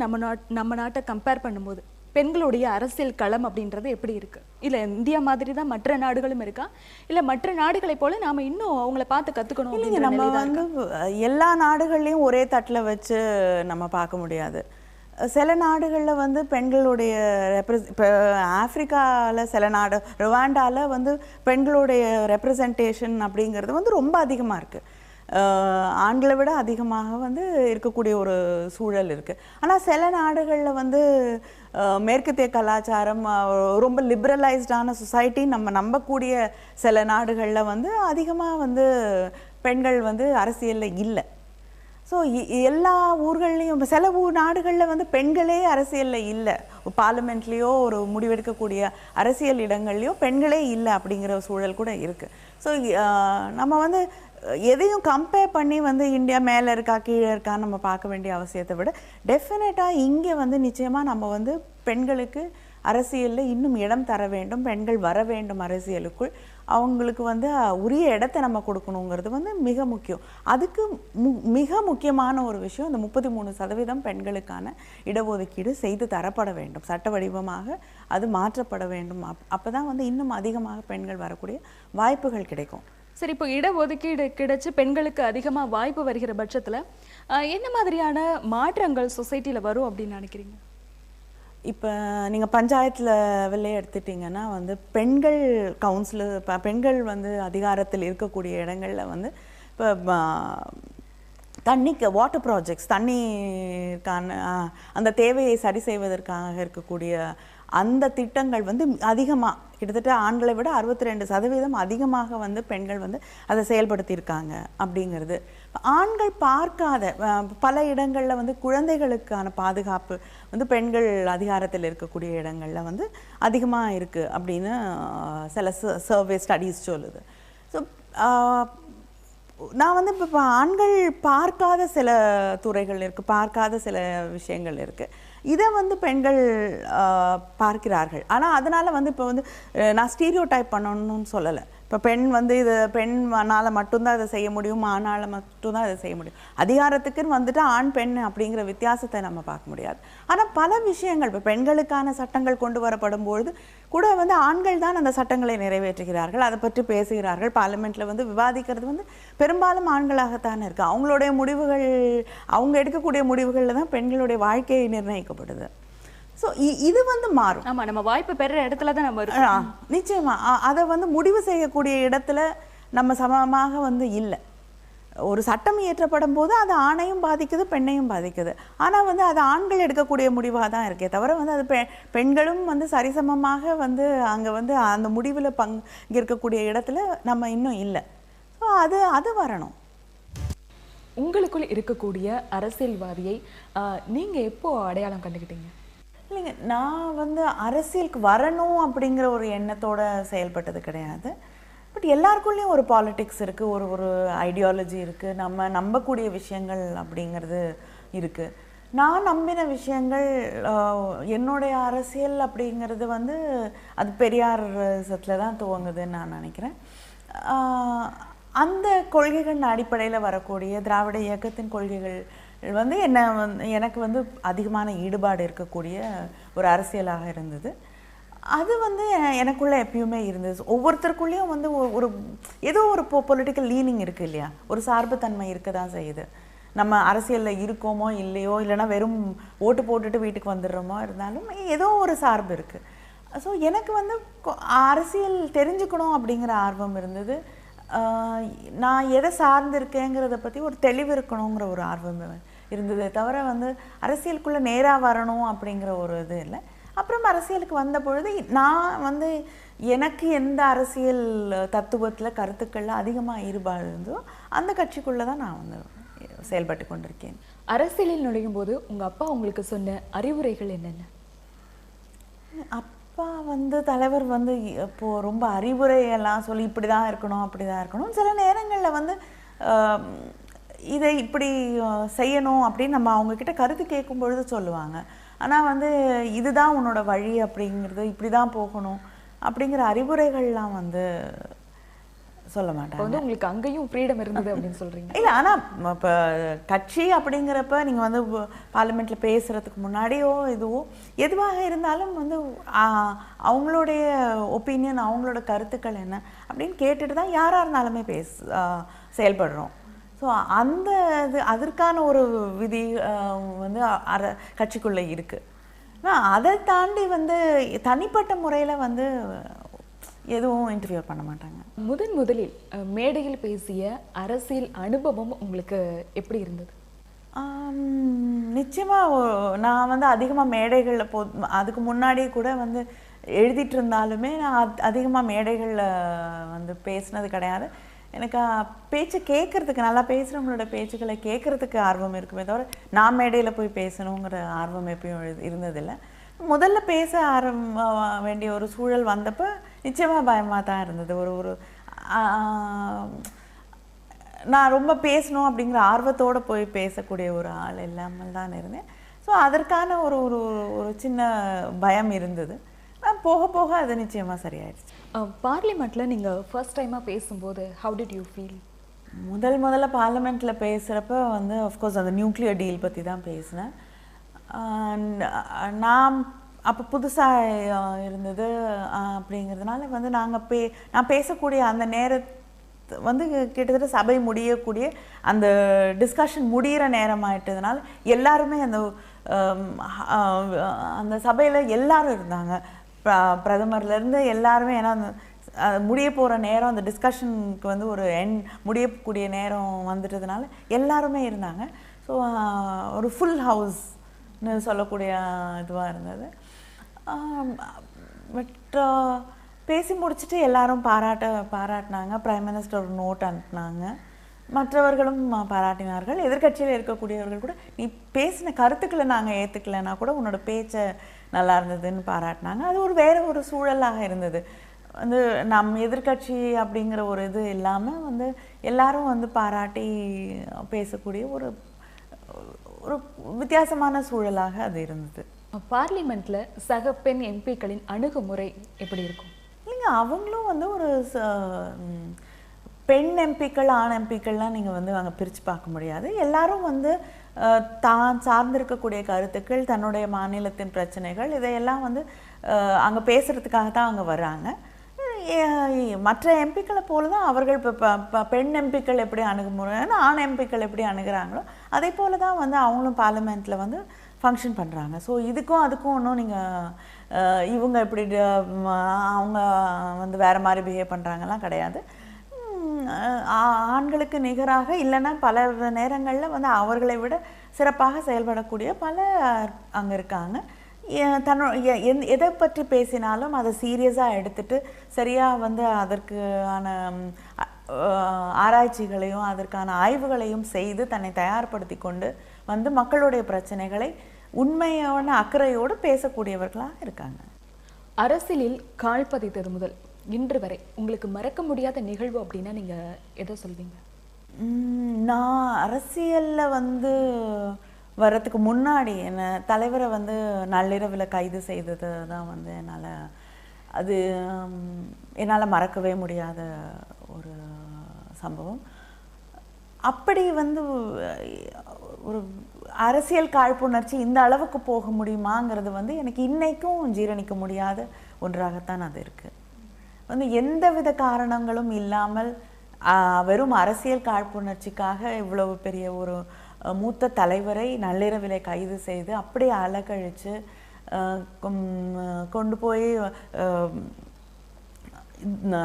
நம்ம நாட்டை கம்பேர் பண்ணும்போது பெண்களுடைய அரசியல் களம் அப்படின்றது எப்படி இருக்குது? இல்லை இந்தியா மாதிரி தான் மற்ற நாடுகளும் இருக்கா, இல்லை மற்ற நாடுகளை போல நாம் இன்னும் அவங்கள பார்த்து கற்றுக்கணும்? இல்லைங்க, நம்ம வந்து எல்லா நாடுகள்லையும் ஒரே தட்டில் வச்சு நம்ம பார்க்க முடியாது. சில நாடுகளில் வந்து பெண்களுடைய இப்போ ஆஃப்ரிக்காவில் சில நாடு, ருவாண்டாவில் வந்து பெண்களுடைய ரெப்ரசன்டேஷன் அப்படிங்கிறது வந்து ரொம்ப அதிகமாக இருக்குது. ஆண்களை விட அதிகமாக வந்து இருக்கக்கூடிய ஒரு சூழல் இருக்குது. ஆனால் சில நாடுகளில் வந்து மேற்கத்திய கலாச்சாரம், ரொம்ப லிபரலைஸ்டான சொசைட்டி நம்ம நம்பக்கூடிய சில நாடுகளில் வந்து அதிகமாக வந்து பெண்கள் வந்து அரசியலில் இல்லை. ஸோ எல்லா ஊர்கள்லேயும் சில நாடுகளில் வந்து பெண்களே அரசியலில் இல்லை, பார்லிமெண்ட்லேயோ ஒரு முடிவெடுக்கக்கூடிய அரசியல் இடங்கள்லையோ பெண்களே இல்லை அப்படிங்கிற சூழல் கூட இருக்குது. ஸோ நம்ம வந்து எதையும் கம்பேர் பண்ணி வந்து இந்தியா மேலே இருக்கா கீழே இருக்கான்னு நம்ம பார்க்க வேண்டிய அவசியத்தை விட டெஃபினட்டாக இங்கே வந்து நிச்சயமாக நம்ம வந்து பெண்களுக்கு அரசியலில் இன்னும் இடம் தர வேண்டும், பெண்கள் வர வேண்டும் அரசியலுக்குள், அவங்களுக்கு வந்து உரிய இடத்தை நம்ம கொடுக்கணுங்கிறது வந்து மிக முக்கியம். அதுக்கு மிக முக்கியமான ஒரு விஷயம், இந்த 33% பெண்களுக்கான இடஒதுக்கீடு செய்து தரப்பட வேண்டும், சட்ட வடிவமாக அது மாற்றப்பட வேண்டும். அப்போ தான் வந்து இன்னும் அதிகமாக பெண்கள் வரக்கூடிய வாய்ப்புகள் கிடைக்கும். சரி, இப்போ இடஒதுக்கீடு கிடைச்சி பெண்களுக்கு அதிகமாக வாய்ப்பு வருகிற பட்சத்தில் என்ன மாதிரியான மாற்றங்கள் சொசைட்டியில் வரும் அப்படின்னு நினைக்கிறீங்க? இப்போ நீங்கள் பஞ்சாயத்து லெவல்லே எடுத்துட்டிங்கன்னா வந்து பெண்கள் கவுன்சிலர், பெண்கள் வந்து அதிகாரத்தில் இருக்கக்கூடிய இடங்களில் வந்து இப்போ தண்ணிக்கு வாட்டர் ப்ராஜெக்ட்ஸ், தண்ணிக்கான அந்த தேவையை சரி செய்வதற்காக இருக்கக்கூடிய அந்த திட்டங்கள் வந்து அதிகமாக, கிட்டத்தட்ட ஆண்களை விட 62% அதிகமாக வந்து பெண்கள் வந்து அதை செயல்படுத்தியிருக்காங்க அப்படிங்கிறது. ஆண்கள் பார்க்காத பல இடங்களில் வந்து குழந்தைகளுக்கான பாதுகாப்பு வந்து பெண்கள் அதிகாரத்தில் இருக்கக்கூடிய இடங்களில் வந்து அதிகமாக இருக்குது அப்படின்னு சில சர்வே ஸ்டடீஸ் சொல்லுது. ஸோ நான் வந்து இப்போ ஆண்கள் பார்க்காத சில துறைகள் இருக்குது, பார்க்காத சில விஷயங்கள் இருக்குது, இதை வந்து பெண்கள் பார்க்கிறார்கள். ஆனால் அதனால் வந்து இப்போ வந்து நான் ஸ்டீரியோ டைப் பண்ணணும்னு சொல்லலை. இப்போ பெண் வந்து இது பெண்ணால் மட்டும்தான் இதை செய்ய முடியும், ஆணால் மட்டும்தான் இதை செய்ய முடியும். அதிகாரத்துக்குன்னு வந்துட்டு ஆண் பெண் அப்படிங்கிற வித்தியாசத்தை நம்ம பார்க்க முடியாது. ஆனால் பல விஷயங்கள் இப்போ பெண்களுக்கான சட்டங்கள் கொண்டு வரப்படும்பொழுது கூட வந்து ஆண்கள் தான் அந்த சட்டங்களை நிறைவேற்றுகிறார்கள், அதை பற்றி பேசுகிறார்கள், பார்லிமெண்ட்டில் வந்து விவாதிக்கிறது வந்து பெரும்பாலும் ஆண்களாகத்தானே இருக்குது. அவங்களுடைய முடிவுகள், அவங்க எடுக்கக்கூடிய முடிவுகளில் தான் பெண்களுடைய வாழ்க்கையை நிர்ணயிக்கப்படுது. ஸோ இது வந்து மாறும். ஆமா, நம்ம வாய்ப்பு பெற இடத்துல தான் நம்ம இருக்கோம். நிச்சயமா அதை வந்து முடிவு செய்யக்கூடிய இடத்துல நம்ம சமமாக வந்து இல்லை. ஒரு சட்டம் இயற்றப்படும் போது அது ஆணையும் பாதிக்குது, பெண்ணையும் பாதிக்குது. ஆனால் வந்து அது ஆண்கள் எடுக்கக்கூடிய முடிவாக தான் இருக்கே தவிர வந்து அது பெண்களும் வந்து சரிசமமாக வந்து அங்கே வந்து அந்த முடிவில் பங்கேற்கக்கூடிய இடத்துல நம்ம இன்னும் இல்லை. ஸோ அது வரணும். உங்களுக்குள் இருக்கக்கூடிய அரசியல்வாதியை நீங்க எப்போ அடையாளம் கண்டுக்கிட்டீங்க? இல்லைங்க, நான் வந்து அரசியலுக்கு வரணும் அப்படிங்கிற ஒரு எண்ணத்தோட செயல்பட்டது கிடையாது. பட் எல்லாருக்குள்ளேயும் ஒரு பாலிடிக்ஸ் இருக்குது, ஒரு ஐடியாலஜி இருக்குது, நம்ம நம்பக்கூடிய விஷயங்கள் அப்படிங்கிறது இருக்குது. நான் நம்பின விஷயங்கள், என்னுடைய அரசியல் அப்படிங்கிறது வந்து அது பெரியார் சத்தில் தான் துவங்குதுன்னு நான் நினைக்கிறேன். அந்த கொள்கைகள் அடிப்படையில் வரக்கூடிய திராவிட இயக்கத்தின் கொள்கைகள் வந்து எனக்கு வந்து அதிகமான ஈடுபாடு இருக்கக்கூடிய ஒரு அரசியலாக இருந்தது. அது வந்து எனக்குள்ளே எப்பயுமே இருந்தது. ஒவ்வொருத்தருக்குள்ளேயும் வந்து ஒரு ஏதோ ஒரு பொலிட்டிக்கல் லீனிங் இருக்குது இல்லையா, ஒரு சார்புத்தன்மை இருக்க தான் செய்யுது. நம்ம அரசியலில் இருக்கோமோ இல்லையோ, இல்லைனா வெறும் ஓட்டு போட்டுட்டு வீட்டுக்கு வந்துடுறோமோ இருந்தாலும் ஏதோ ஒரு சார்பு இருக்குது. ஸோ எனக்கு வந்து அரசியல் தெரிஞ்சுக்கணும் அப்படிங்கிற ஆர்வம் இருந்தது. நான் எதை சார்ந்திருக்கேங்கிறத பற்றி ஒரு தெளிவு இருக்கணுங்கிற ஒரு ஆர்வம் இருந்ததே தவிர வந்து அரசியலுக்குள்ளே நேராக வரணும் அப்படிங்கிற ஒரு இது இல்லை. அப்புறம் அரசியலுக்கு வந்த பொழுது நான் வந்து எனக்கு எந்த அரசியல் தத்துவத்தில் கருத்துக்களில் அதிகமாக ஈடுபாடு இருந்தோ அந்த கட்சிக்குள்ளே தான் நான் வந்து செயல்பட்டு கொண்டிருக்கேன். அரசியலில் நுழையும் போது உங்கள் அப்பா உங்களுக்கு சொன்ன அறிவுரைகள் என்னென்ன? அப்பா வந்து தலைவர் வந்து இப்போது ரொம்ப அறிவுரையெல்லாம் சொல்லி இப்படி தான் இருக்கணும் அப்படி தான் இருக்கணும். சில நேரங்களில் வந்து இதை இப்படி செய்யணும் அப்படின்னு நம்ம அவங்கக்கிட்ட கருத்து கேட்கும் பொழுது சொல்லுவாங்க. ஆனால் வந்து இதுதான் உன்னோட வழி அப்படிங்கிறது, இப்படி தான் போகணும் அப்படிங்கிற அறிவுரைகள்லாம் வந்து சொல்ல மாட்டாங்க. வந்து உங்களுக்கு அங்கேயும் ஃப்ரீடம் இருந்தது அப்படின்னு சொல்கிறீங்க? இல்லை, ஆனால் இப்போ கட்சி அப்படிங்கிறப்ப நீங்கள் வந்து பார்லிமெண்ட்டில் பேசுகிறதுக்கு முன்னாடியோ எதுவாக இருந்தாலும் வந்து அவங்களுடைய ஒப்பீனியன், அவங்களோட கருத்துக்கள் என்ன அப்படின்னு கேட்டுட்டு தான் யாராக இருந்தாலுமே செயல்படுறோம். ஸோ அந்த அதற்கான ஒரு விதி வந்து கட்சிக்குள்ளே இருக்குது. ஆனால் அதை தாண்டி வந்து தனிப்பட்ட முறையில் வந்து எதுவும் இன்டர்வியூ பண்ண மாட்டாங்க. முதலில் மேடையில் பேசிய அரசியல் அனுபவம் உங்களுக்கு எப்படி இருந்தது? நிச்சயமாக நான் வந்து அதிகமாக மேடைகளில் அதுக்கு முன்னாடி கூட வந்து எழுதிட்டு இருந்தாலுமே நான் அதிகமாக மேடைகளில் வந்து பேசினது கிடையாது. எனக்கு பேச்சு கேட்குறதுக்கு, நல்லா பேசுகிறவங்களோட பேச்சுக்களை கேட்குறதுக்கு ஆர்வம் இருக்குமே தவிர நான் மேடையில் போய் பேசணுங்கிற ஆர்வம் எப்பயும் இருந்ததில்லை. முதல்ல பேச வேண்டிய ஒரு சூழல் வந்தப்போ நிச்சயமாக பயமாக தான் இருந்தது. ஒரு நான் ரொம்ப பேசணும் அப்படிங்கிற ஆர்வத்தோடு போய் பேசக்கூடிய ஒரு ஆள் இல்லாமல் தான் இருந்தேன். ஸோ அதற்கான ஒரு ஒரு சின்ன பயம் இருந்தது. போக போக அது நிச்சயமாக சரியாயிடுச்சு. பார்லிமெண்ட்டில் நீங்கள் ஃபர்ஸ்ட் டைமாக பேசும்போது ஹவு டிட் யூ ஃபீல்? முதல்ல பார்லிமெண்ட்டில் பேசுகிறப்ப வந்து ஆஃப்கோர்ஸ் அந்த நியூக்ளியர் டீல் பற்றி தான் பேசினேன். நான் அப்போ புதுசாக இருந்தது அப்படிங்கிறதுனால வந்து நான் பேசக்கூடிய அந்த நேரத்தை வந்து கிட்டத்தட்ட சபை முடியக்கூடிய அந்த டிஸ்கஷன் முடிகிற நேரம் ஆயிட்டதுனால எல்லாருமே அந்த சபையில் எல்லாரும் இருந்தாங்க. பிரதமர்லேருந்து எல்லாருமே, ஏன்னா முடிய போகிற நேரம், அந்த டிஸ்கஷனுக்கு வந்து ஒரு முடியக்கூடிய நேரம் வந்துட்டதுனால எல்லாருமே இருந்தாங்க. ஸோ ஒரு ஃபுல் ஹவுஸ்னு சொல்லக்கூடிய இதுவாக இருந்தது. பட் பேசி முடிச்சுட்டு எல்லாரும் பாராட்டினாங்க. பிரைம் மினிஸ்டர் ஒரு நோட் அனுப்புனாங்க. மற்றவர்களும் பாராட்டினார்கள். எதிர்கட்சியில் இருக்கக்கூடியவர்கள் கூட நீ பேசின கருத்துக்களை நாங்கள் ஏற்றுக்கலைன்னா கூட உன்னோட பேச்சை நல்லா இருந்ததுன்னு பாராட்டினாங்க. அது வேறு ஒரு சூழலாக இருந்தது. வந்து நம் எதிர்கட்சி அப்படிங்கிற ஒரு இது இல்லாமல் வந்து எல்லாரும் வந்து பாராட்டி பேசக்கூடிய ஒரு ஒரு வித்தியாசமான சூழலாக அது இருந்தது. பார்லிமெண்ட்டில் சக பெண் எம்பிக்களின் அணுகுமுறை எப்படி இருக்கும்? இல்லைங்க, அவங்களும் வந்து ஒரு பெண் எம்பிக்கள் ஆண் எம்பிக்கள்லாம் நீங்கள் வந்து அங்கே பிரித்து பார்க்க முடியாது. எல்லாரும் வந்து தான் சார்ந்திருக்கக்கூடிய கருத்துக்கள், தன்னுடைய மாநிலத்தின் பிரச்சனைகள், இதையெல்லாம் வந்து அங்கே பேசுகிறதுக்காக தான் அங்கே வர்றாங்க. மற்ற எம்பிக்களை போல தான் அவர்கள் இப்போ பெண் எம்பிக்கள் எப்படி அணுகுமுறைன்னு ஆண் எம்பிக்கள் எப்படி அணுகிறாங்களோ அதே போல தான் வந்து அவங்களும் பார்லிமெண்ட்டில் வந்து ஃபங்க்ஷன் பண்ணுறாங்க. ஸோ இதுக்கும் அதுக்கும் ஒன்றும் நீங்கள் இவங்க இப்படி அவங்க வந்து வேறு மாதிரி பிஹேவ் பண்ணுறாங்கலாம் கிடையாது. ஆண்களுக்கு நிகராக இல்லைன்னா பல நேரங்களில் வந்து அவர்களை விட சிறப்பாக செயல்படக்கூடிய பல அங்கே இருக்காங்க. எதை பற்றி பேசினாலும் அதை சீரியஸாக எடுத்துட்டு சரியாக வந்து அதற்கான ஆராய்ச்சிகளையும் அதற்கான ஆய்வுகளையும் செய்து தன்னை தயார்படுத்தி கொண்டு வந்து மக்களுடைய பிரச்சனைகளை உண்மையான அக்கறையோடு பேசக்கூடியவர்களாக இருக்காங்க. அரசியலில் கால் பதித்தது முதல் இன்று வரை உங்களுக்கு மறக்க முடியாத நிகழ்வு அப்படின்னா நீங்க எதை சொல்வீங்க? நான் அரசியலில் வந்து வர்றதுக்கு முன்னாடி என்ன தலைவரை வந்து நள்ளிரவில் கைது செய்தது தான் வந்து என்னால் மறக்கவே முடியாத ஒரு சம்பவம். அப்படி வந்து ஒரு அரசியல் காழ்ப்புணர்ச்சி இந்த அளவுக்கு போக முடியுமாங்கிறது வந்து எனக்கு இன்னைக்கும் ஜீரணிக்க முடியாத ஒன்றாகத்தான் அது இருக்குது. வந்து எந்தவித காரணங்களும் இல்லாமல் வெறும் அரசியல் காழ்ப்புணர்ச்சிக்காக இவ்வளவு பெரிய ஒரு மூத்த தலைவரை நள்ளிரவிலே கைது செய்து அப்படியே அலக்கழித்து கொண்டு போய்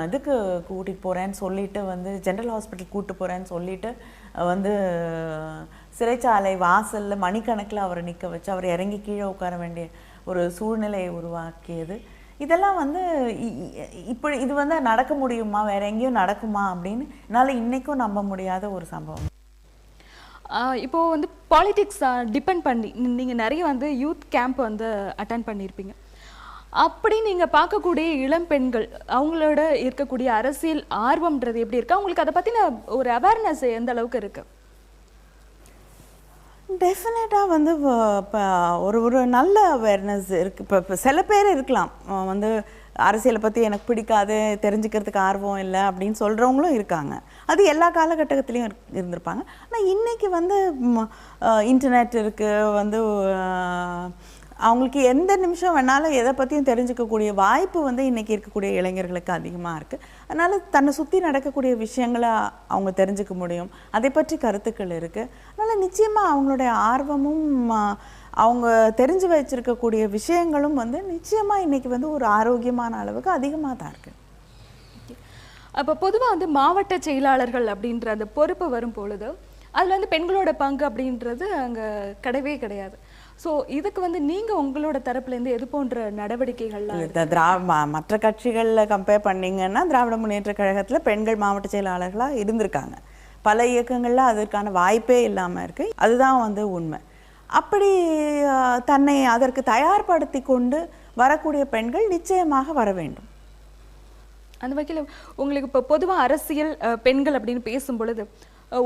இதுக்கு கூட்டிகிட்டு போகிறேன்னு சொல்லிட்டு வந்து ஜென்ரல் ஹாஸ்பிட்டல் கூப்பிட்டு போகிறேன்னு சொல்லிட்டு வந்து சிறைச்சாலை வாசலில் மணிக்கணக்கில் அவரை நிற்க வச்சு அவர் இறங்கி கீழே உட்கார வேண்டிய ஒரு சூழ்நிலையை உருவாக்கியது. இதெல்லாம் வந்து இப்படி இது வந்து நடக்க முடியுமா, வேற எங்கேயும் நடக்குமா அப்படின்னு என்னால் இன்றைக்கும் நம்ப முடியாத ஒரு சம்பவம். இப்போது வந்து பாலிடிக்ஸ் டிபெண்ட் பண்ணி நீங்கள் நிறைய வந்து யூத் கேம்ப் வந்து அட்டன் பண்ணியிருப்பீங்க. அப்படி நீங்கள் பார்க்கக்கூடிய இளம் பெண்கள் அவங்களோட இருக்கக்கூடிய அரசியல் ஆர்வம்ன்றது எப்படி இருக்குது? அவங்களுக்கு அதை பற்றின ஒரு அவேர்னஸ் எந்த அளவுக்கு இருக்குது? டெஃபினட்டாக வந்து இப்போ ஒரு நல்ல அவேர்னஸ் இருக்குது. இப்போ சில பேர் இருக்கலாம் வந்து அரசியலை பற்றி எனக்கு பிடிக்காது, தெரிஞ்சுக்கிறதுக்கு ஆர்வம் இல்லை அப்படின்னு சொல்கிறவங்களும் இருக்காங்க. அது எல்லா காலகட்டத்திலையும் இருந்திருப்பாங்க. ஆனால் இன்றைக்கி வந்து இன்டர்நெட் இருக்குது, வந்து அவங்களுக்கு எந்த நிமிஷம் வேணாலும் எதை பற்றியும் தெரிஞ்சுக்கக்கூடிய வாய்ப்பு வந்து இன்றைக்கி இருக்கக்கூடிய இளைஞர்களுக்கு அதிகமாக இருக்குது. அதனால் தன்னை சுற்றி நடக்கக்கூடிய விஷயங்களை அவங்க தெரிஞ்சுக்க முடியும், அதை பற்றி கருத்துக்கள் இருக்குது. அதனால் நிச்சயமாக அவங்களுடைய ஆர்வமும் அவங்க தெரிஞ்சு வச்சுருக்கக்கூடிய விஷயங்களும் வந்து நிச்சயமாக இன்றைக்கி வந்து ஒரு ஆரோக்கியமான அளவுக்கு அதிகமாக தான் இருக்குது. அப்போ பொதுவாக வந்து மாவட்ட செயலாளர்கள் அப்படின்ற அந்த பொறுப்பு வரும் பொழுது அதில் வந்து பெண்களோட பங்கு அப்படின்றது அங்கே கிடையவே கிடையாது. ஸோ இதுக்கு வந்து நீங்கள் உங்களோட தரப்புலேருந்து எது போன்ற நடவடிக்கைகள்லாம் மற்ற கட்சிகளில் கம்பேர் பண்ணிங்கன்னா திராவிட முன்னேற்ற கழகத்தில் பெண்கள் மாவட்ட செயலாளர்களாக இருந்திருக்காங்க. பல இயக்கங்களில் அதற்கான வாய்ப்பே இல்லாமல் இருக்குது. அதுதான் வந்து உண்மை. அப்படி தன்னை அதற்கு தயார்படுத்தி கொண்டு வரக்கூடிய பெண்கள் நிச்சயமாக வர வேண்டும். அந்த வகையில் உங்களுக்கு இப்போ பொதுவாக அரசியல் பெண்கள் அப்படின்னு பேசும் பொழுது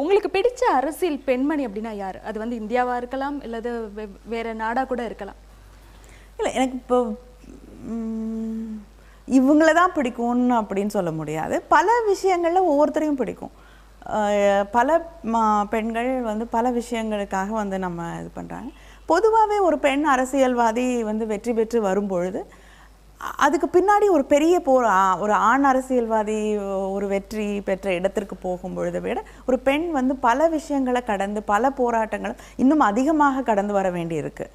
உங்களுக்கு பிடிச்ச அரசியல் பெண்மணி அப்படின்னா யார்? அது வந்து இந்தியாவாக இருக்கலாம், இல்லது வேறு நாடாக கூட இருக்கலாம். இல்லை, எனக்கு இப்போ இவங்கள தான் பிடிக்கும்னு அப்படின்னு சொல்ல முடியாது. பல விஷயங்களில் ஒவ்வொருத்தரையும் பிடிக்கும். பல பெண்கள் வந்து பல விஷயங்களுக்காக வந்து நம்ம இது பண்ணுறாங்க. பொதுவாகவே ஒரு பெண் அரசியல்வாதி வந்து வெற்றி பெற்று வரும்பொழுது அதுக்கு பின்னாடி ஒரு பெரிய ஒரு ஆண் அரசியல்வாதி ஒரு வெற்றி பெற்ற இடத்திற்கு போகும்பொழுதை விட ஒரு பெண் வந்து பல விஷயங்களை கடந்து பல போராட்டங்களை இன்னும் அதிகமாக கடந்து வர வேண்டியிருக்கு.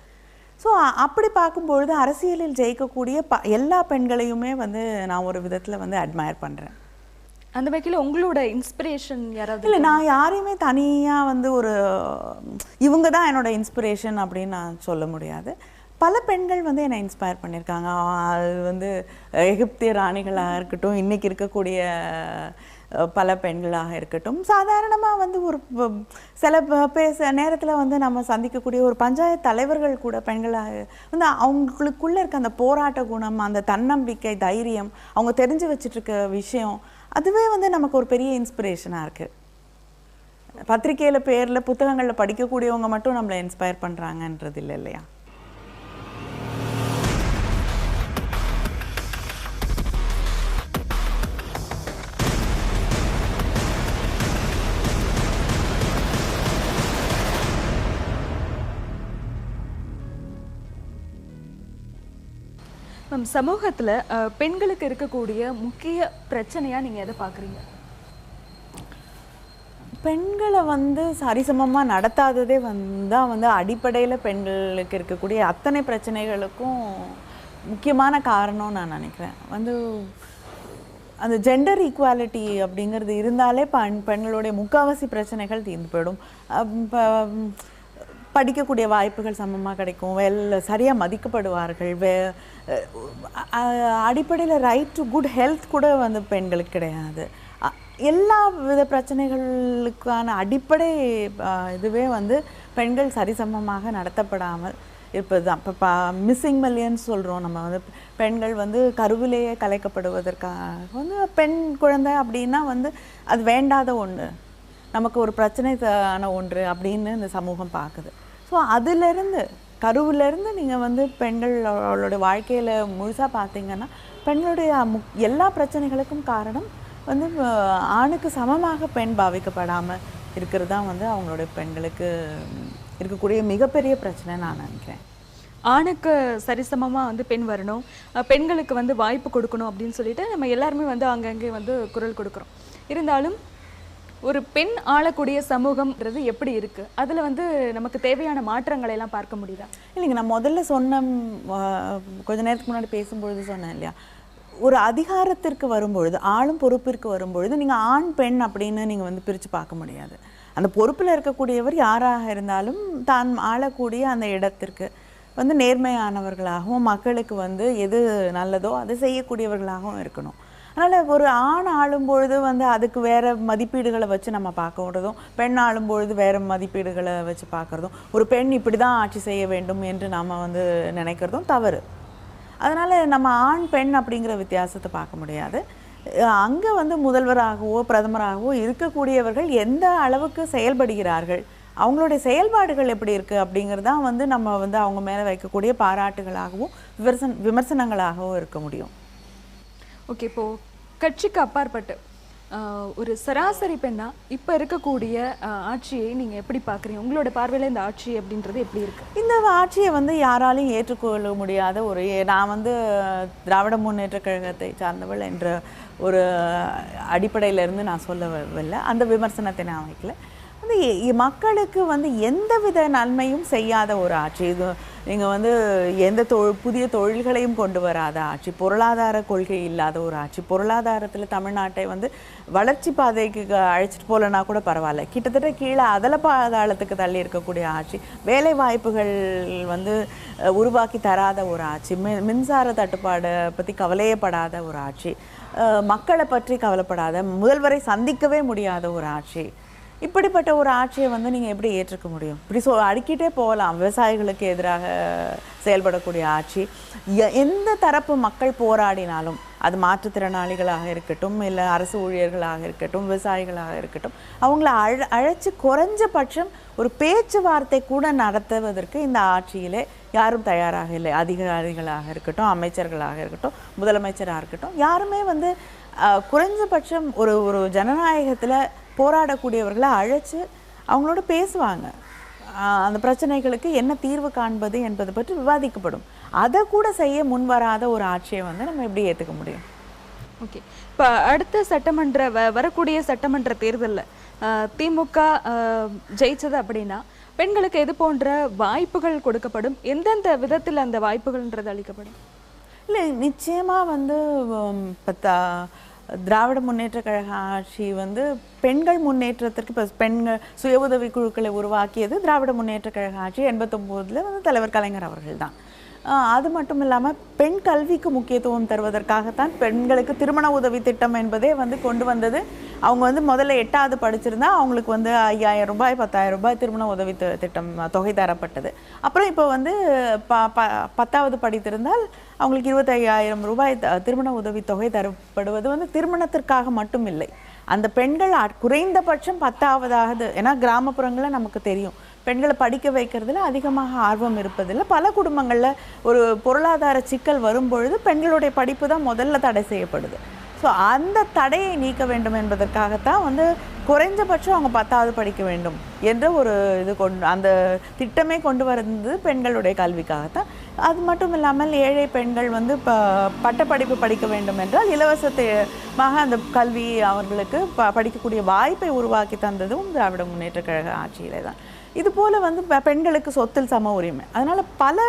ஸோ அப்படி பார்க்கும்பொழுது அரசியலில் ஜெயிக்கக்கூடிய எல்லா பெண்களையுமே வந்து நான் ஒரு விதத்தில் வந்து அட்மயர் பண்ணுறேன். அந்த வகையில் உங்களோட இன்ஸ்பிரேஷன் யாராவது? இல்லை, நான் யாரையுமே தனியாக வந்து ஒரு இவங்க தான் என்னோட இன்ஸ்பிரேஷன் அப்படின்னு நான் சொல்ல முடியாது. பல பெண்கள் வந்து என்னை இன்ஸ்பயர் பண்ணியிருக்காங்க. அது வந்து எகிப்திய ராணிகளாக இருக்கட்டும், இன்றைக்கி இருக்கக்கூடிய பல பெண்களாக இருக்கட்டும், சாதாரணமாக வந்து ஒரு சில நேரத்தில் வந்து நம்ம சந்திக்கக்கூடிய ஒரு பஞ்சாயத்து தலைவர்கள் கூட பெண்களாக வந்து அவங்களுக்குள்ளே இருக்க அந்த போராட்ட குணம், அந்த தன்னம்பிக்கை, தைரியம், அவங்க தெரிஞ்சு வச்சுட்ருக்க விஷயம், அதுவே வந்து நமக்கு ஒரு பெரிய இன்ஸ்பிரேஷனாக இருக்குது. பத்திரிக்கையில் பேரில் புத்தகங்களில் படிக்கக்கூடியவங்க மட்டும் நம்மளை இன்ஸ்பயர் பண்ணுறாங்கன்றது இல்லை இல்லையா? மேம், சமூகத்தில் பெண்களுக்கு இருக்கக்கூடிய முக்கிய பிரச்சனையாக நீங்கள் எதை பார்க்குறீங்க? பெண்களை வந்து சரிசமமாக நடத்தாததே வந்து அடிப்படையில் பெண்களுக்கு இருக்கக்கூடிய அத்தனை பிரச்சனைகளுக்கும் முக்கியமான காரணம்னு நான் நினைக்கிறேன். வந்து அந்த ஜெண்டர் ஈக்குவாலிட்டி அப்படிங்கிறது இருந்தாலே பெண்களுடைய முக்காவாசி பிரச்சனைகள் தீர்ந்து போயிடும். படிக்கக்கூடிய வாய்ப்புகள் சமமாக கிடைக்கும், சரியாக மதிக்கப்படுவார்கள், அடிப்படையில் ரைட் டு குட் ஹெல்த் கூட வந்து பெண்களுக்கு கிடையாது. எல்லா வித பிரச்சனைகளுக்கான அடிப்படை இதுவே வந்து பெண்கள் சரிசமமாக நடத்தப்படாமல் இருப்பது தான். இப்போ மிஸ்ஸிங் மில்லியன்ஸ் சொல்கிறோம் நம்ம வந்து. பெண்கள் வந்து கருவிலேயே கலைக்கப்படுவதற்காக வந்து பெண் குழந்தை அப்படின்னா வந்து அது வேண்டாத ஒன்று, நமக்கு ஒரு பிரச்சனையான ஒன்று அப்படின்னு இந்த சமூகம் பார்க்குது. ஸோ அதிலிருந்து கருவிலேருந்து நீங்கள் வந்து பெண்கள் அவளோட வாழ்க்கையில் முழுசாக பார்த்தீங்கன்னா பெண்களுடைய எல்லா பிரச்சனைகளுக்கும் காரணம் வந்து ஆணுக்கு சமமாக பெண் பாவிக்கப்படாமல் இருக்கிறது தான் வந்து அவங்களுடைய பெண்களுக்கு இருக்கக்கூடிய மிகப்பெரிய பிரச்சனை நான் நினைக்கிறேன். ஆணுக்கு சரிசமமாக வந்து பெண் வரணும், பெண்களுக்கு வந்து வாய்ப்பு கொடுக்கணும் அப்படின்னு சொல்லிட்டு நம்ம எல்லாருமே வந்து அங்கங்கே வந்து குரல் கொடுக்குறோம். இருந்தாலும் ஒரு பெண் ஆளக்கூடிய சமூகம்ன்றது எப்படி இருக்குது, அதில் வந்து நமக்கு தேவையான மாற்றங்களை எல்லாம் பார்க்க முடியுதா? இல்லைங்க, நான் முதல்ல சொன்ன கொஞ்ச நேரத்துக்கு முன்னாடி பேசும்பொழுது சொன்னேன் இல்லையா, ஒரு அதிகாரத்திற்கு வரும்பொழுது, ஆளும் பொறுப்பிற்கு வரும்பொழுது நீங்கள் ஆண் பெண் அப்படின்னு நீங்கள் வந்து பிரித்து பார்க்க முடியாது. அந்த பொறுப்பில் இருக்கக்கூடியவர் யாராக இருந்தாலும் தான் ஆளக்கூடிய அந்த இடத்திற்கு வந்து நேர்மையானவர்களாகவும் மக்களுக்கு வந்து எது நல்லதோ அதை செய்யக்கூடியவர்களாகவும் இருக்கணும். அதனால் ஒரு ஆண் ஆளும்பொழுது வந்து அதுக்கு வேறு மதிப்பீடுகளை வச்சு நம்ம பார்க்கறதும், பெண் ஆளும்பொழுது வேறு மதிப்பீடுகளை வச்சு பார்க்குறதும், ஒரு பெண் இப்படி தான் ஆட்சி செய்ய வேண்டும் என்று நாம் வந்து நினைக்கிறதும் தவறு. அதனால் நம்ம ஆண் பெண் அப்படிங்கிற வித்தியாசத்தை பார்க்க முடியாது. அங்கே வந்து முதல்வராகவோ பிரதமராகவோ இருக்கக்கூடியவர்கள் எந்த அளவுக்கு செயல்படுகிறார்கள், அவங்களுடைய செயல்பாடுகள் எப்படி இருக்குது அப்படிங்கிறது தான் வந்து நம்ம வந்து அவங்க மேலே வைக்கக்கூடிய பாராட்டுகளாகவும் விமர்சனங்களாகவும் இருக்க முடியும். ஓகே, இப்போது கட்சிக்கு அப்பாற்பட்டு ஒரு சராசரி பெண்ணா இப்போ இருக்கக்கூடிய ஆட்சியை நீங்கள் எப்படி பார்க்குறீங்க? உங்களோட பார்வையில் இந்த ஆட்சி அப்படின்றது எப்படி இருக்குது? இந்த ஆட்சியை வந்து யாராலையும் ஏற்றுக்கொள்ள முடியாத ஒரு, நான் வந்து திராவிட முன்னேற்ற கழகத்தை சார்ந்தவள் என்ற ஒரு அடிப்படையிலேருந்து நான் சொல்லவில்லை, அந்த விமர்சனத்தை நான் வைக்கல. வந்து மக்களுக்கு வந்து எந்தவித நன்மையும் செய்யாத ஒரு ஆட்சி இது. நீங்கள் வந்து எந்த புதிய தொழில்களையும் கொண்டு வராத ஆட்சி, பொருளாதார கொள்கை இல்லாத ஒரு ஆட்சி, பொருளாதாரத்தில் தமிழ்நாட்டை வந்து வளர்ச்சி பாதைக்கு அழைச்சிட்டு போகலன்னா கூட பரவாயில்ல, கிட்டத்தட்ட கீழே அதல பாதாளத்துக்கு தள்ளி இருக்கக்கூடிய ஆட்சி, வேலை வாய்ப்புகள் வந்து உருவாக்கி தராத ஒரு ஆட்சி, மின்சார தட்டுப்பாடை பற்றி கவலையப்படாத ஒரு ஆட்சி, மக்களை பற்றி கவலைப்படாத, முதல்வரை சந்திக்கவே முடியாத ஒரு ஆட்சி. இப்படிப்பட்ட ஒரு ஆட்சியை வந்து நீங்கள் எப்படி ஏற்றுக்க முடியும்? இப்படி அடுக்கிட்டே போகலாம். விவசாயிகளுக்கு எதிராக செயல்படக்கூடிய ஆட்சி, எந்த தரப்பு மக்கள் போராடினாலும், அது மாற்றுத்திறனாளிகளாக இருக்கட்டும், இல்லை அரசு ஊழியர்களாக இருக்கட்டும், விவசாயிகளாக இருக்கட்டும், அவங்கள அழைச்சி குறைஞ்சபட்சம் ஒரு பேச்சுவார்த்தை கூட நடத்துவதற்கு இந்த ஆட்சியிலே யாரும் தயாராக இல்லை. அதிகாரிகளாக இருக்கட்டும், அமைச்சர்களாக இருக்கட்டும், முதலமைச்சராக இருக்கட்டும், யாருமே வந்து குறைஞ்சபட்சம் ஒரு ஜனநாயகத்தில் போராடக்கூடியவர்களை அழைச்சி அவங்களோட பேசுவாங்க. அந்த பிரச்சனைகளுக்கு என்ன தீர்வு காண்பது என்பது பற்றி விவாதிக்கப்படும். அதை கூட செய்ய முன்வராத ஒரு ஆட்சியை வந்து நம்ம எப்படி ஏற்றுக்க முடியும்? ஓகே, இப்போ அடுத்த வரக்கூடிய சட்டமன்ற தேர்தலில் திமுக ஜெயிச்சது அப்படின்னா பெண்களுக்கு எது போன்ற வாய்ப்புகள் கொடுக்கப்படும், எந்தெந்த விதத்தில் அந்த வாய்ப்புகள்ன்றது அளிக்கப்படும்? இல்லை, நிச்சயமாக வந்து திராவிட முன்னேற்ற கழக ஆட்சி வந்து பெண்கள் முன்னேற்றத்திற்கு, இப்போ பெண்கள் சுய உதவி குழுக்களை உருவாக்கியது திராவிட முன்னேற்ற கழக ஆட்சி 89 வந்து தலைவர் கலைஞர் அவர்கள் தான். அது மட்டும் இல்லாமல் பெண் கல்விக்கு முக்கியத்துவம் தருவதற்காகத்தான் பெண்களுக்கு திருமண உதவி திட்டம் என்பதே வந்து கொண்டு வந்தது. அவங்க வந்து முதல்ல 8வது படிச்சிருந்தா அவங்களுக்கு வந்து 5000 ரூபாய் 10,000 ரூபாய் திருமண உதவி திட்டம் தொகை தரப்பட்டது. அப்புறம் இப்போ வந்து 10வது படித்திருந்தால் அவங்களுக்கு 25,000 ரூபாய் திருமண உதவி தொகை தரப்படுவது வந்து திருமணத்திற்காக மட்டும் இல்லை. அந்த பெண்கள் குறைந்தபட்சம் 10வது, ஏன்னா கிராமப்புறங்களில் நமக்கு தெரியும் பெண்களை படிக்க வைக்கிறதுல அதிகமாக ஆர்வம் இருப்பதில்லை. பல குடும்பங்களில் ஒரு பொருளாதார சிக்கல் வரும்பொழுது பெண்களுடைய படிப்பு தான் முதல்ல தடை செய்யப்படுது. ஸோ ஸோ அந்த தடையை நீக்க வேண்டும் என்பதற்காகத்தான் வந்து குறைஞ்சபட்சம் அவங்க 10வது படிக்க வேண்டும் என்ற ஒரு இது அந்த திட்டமே கொண்டு வந்தது பெண்களுடைய கல்விக்காகத்தான். அது மட்டும் இல்லாமல் ஏழை பெண்கள் வந்து பட்டப்படிப்பு படிக்க வேண்டும் என்றால் இலவசமாக அந்த கல்வி அவர்களுக்கு படிக்கக்கூடிய வாய்ப்பை உருவாக்கி தந்ததும் திராவிட முன்னேற்ற கழக ஆட்சியிலே தான். இது போல் வந்து பெண்களுக்கு சொத்தில் சம உரிமை. அதனால் பல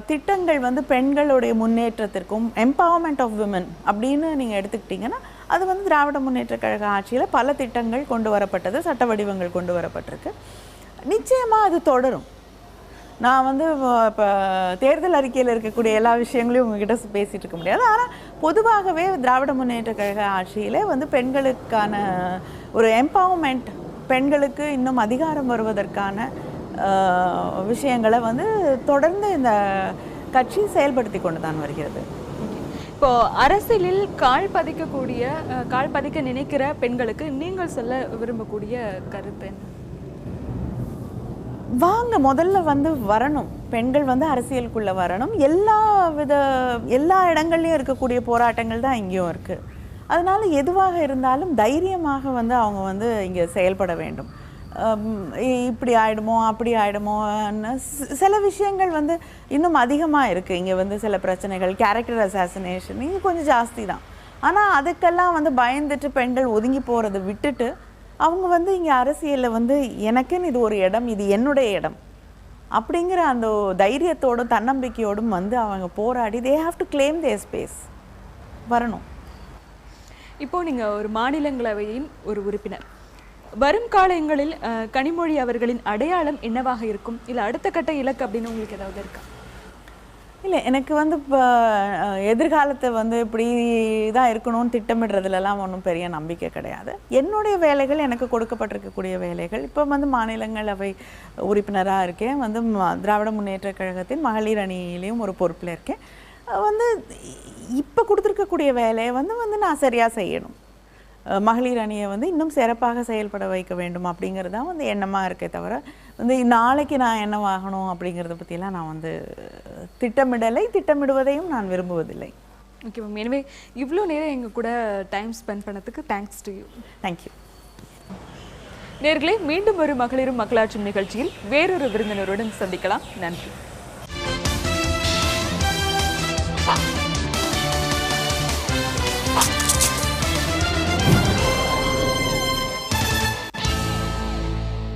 திட்டங்கள் வந்து பெண்களுடைய முன்னேற்றத்திற்கும் எம்பவர்மெண்ட் ஆஃப் விமன் அப்படின்னு நீங்கள் எடுத்துக்கிட்டிங்கன்னா அது வந்து திராவிட முன்னேற்ற கழக ஆட்சியில் பல திட்டங்கள் கொண்டு வரப்பட்டது, சட்ட வடிவங்கள் கொண்டு வரப்பட்டிருக்கு. நிச்சயமாக அது தொடரும். நான் வந்து இப்போ தேர்தல் அறிக்கையில் இருக்கக்கூடிய எல்லா விஷயங்களையும் உங்ககிட்ட பேசிகிட்டு இருக்க முடியாது. ஆனால் பொதுவாகவே திராவிட முன்னேற்ற கழக ஆட்சியில் வந்து பெண்களுக்கான ஒரு எம்பவர்மெண்ட், பெண்களுக்கு இன்னும் அதிகாரம் வருவதற்கான விஷயங்களை வந்து தொடர்ந்து இந்த கட்சி செயல்படுத்தி கொண்டு தான் வருகிறது. இப்போ அரசியலில் கால் பதிக்க நினைக்கிற பெண்களுக்கு நீங்கள் சொல்ல விரும்பக்கூடிய கருத்து என்ன? வாங்க, முதல்ல வந்து வரணும், பெண்கள் வந்து அரசியலுக்குள்ளே வரணும். எல்லா இடங்கள்லையும் இருக்கக்கூடிய போராட்டங்கள் தான் இங்கேயும் இருக்குது. அதனால் எதுவாக இருந்தாலும் தைரியமாக வந்து அவங்க வந்து இங்கே செயல்பட வேண்டும். இப்படி ஆகிடுமோ அப்படி ஆகிடுமோன்னு சில விஷயங்கள் வந்து இன்னும் அதிகமாக இருக்குது. இங்கே வந்து சில பிரச்சனைகள், கேரக்டர் அசாசினேஷன் இது கொஞ்சம் ஜாஸ்தி தான். ஆனால் அதுக்கெல்லாம் வந்து பயந்துட்டு பெண்கள் ஒதுங்கி போகிறத விட்டுட்டு அவங்க வந்து இங்கே அரசியலில் வந்து எனக்குன்னு இது ஒரு இடம், இது என்னுடைய இடம் அப்படிங்கிற அந்த தைரியத்தோடும் தன்னம்பிக்கையோடும் வந்து அவங்க போராடி they have to claim their space வரணும். இப்போது நீங்கள் ஒரு மாநிலங்களவையின் ஒரு உறுப்பினர். வரும் காலங்களில் கனிமொழி அவர்களின் அடையாளம் என்னவாக இருக்கும்? இல்லை அடுத்த கட்ட இலக்கு அப்படின்னு உங்களுக்கு ஏதாவது இருக்கா? இல்லை, எனக்கு வந்து இப்போ எதிர்காலத்தை வந்து இப்படி தான் இருக்கணும்னு திட்டமிடுறதுலலாம் ஒன்றும் பெரிய நம்பிக்கை கிடையாது. என்னுடைய வேலைகள், எனக்கு கொடுக்கப்பட்டிருக்கக்கூடிய வேலைகள், இப்போ வந்து மாநிலங்களவை உறுப்பினராக இருக்கேன், வந்து திராவிட முன்னேற்ற கழகத்தின் மகளிர் அணியிலையும் ஒரு பொறுப்பில் இருக்கேன். வந்து இப்போ கொடுத்துருக்கக்கூடிய வேலையை வந்து நான் சரியாக செய்யணும். மகளிர் அணியை வந்து இன்னும் சிறப்பாக செயல்பட வைக்க வேண்டும் அப்படிங்கிறது தான் வந்து எண்ணமாக இருக்கே தவிர வந்து நாளைக்கு நான் என்னவாகணும் அப்படிங்கிறத பற்றிலாம் நான் வந்து திட்டமிடுவதையும் நான் விரும்புவதில்லை. ஓகே மேம், எனவே இவ்வளோ நேரம் எங்கள் கூட டைம் ஸ்பெண்ட் பண்ணதுக்கு தேங்க்ஸ் டு யூ. தேங்க்யூ. நேர்களே, மீண்டும் ஒரு மகளிரும் மக்களாட்சியும் நிகழ்ச்சியில் வேறொரு விருந்தினருடன் சந்திக்கலாம். நன்றி.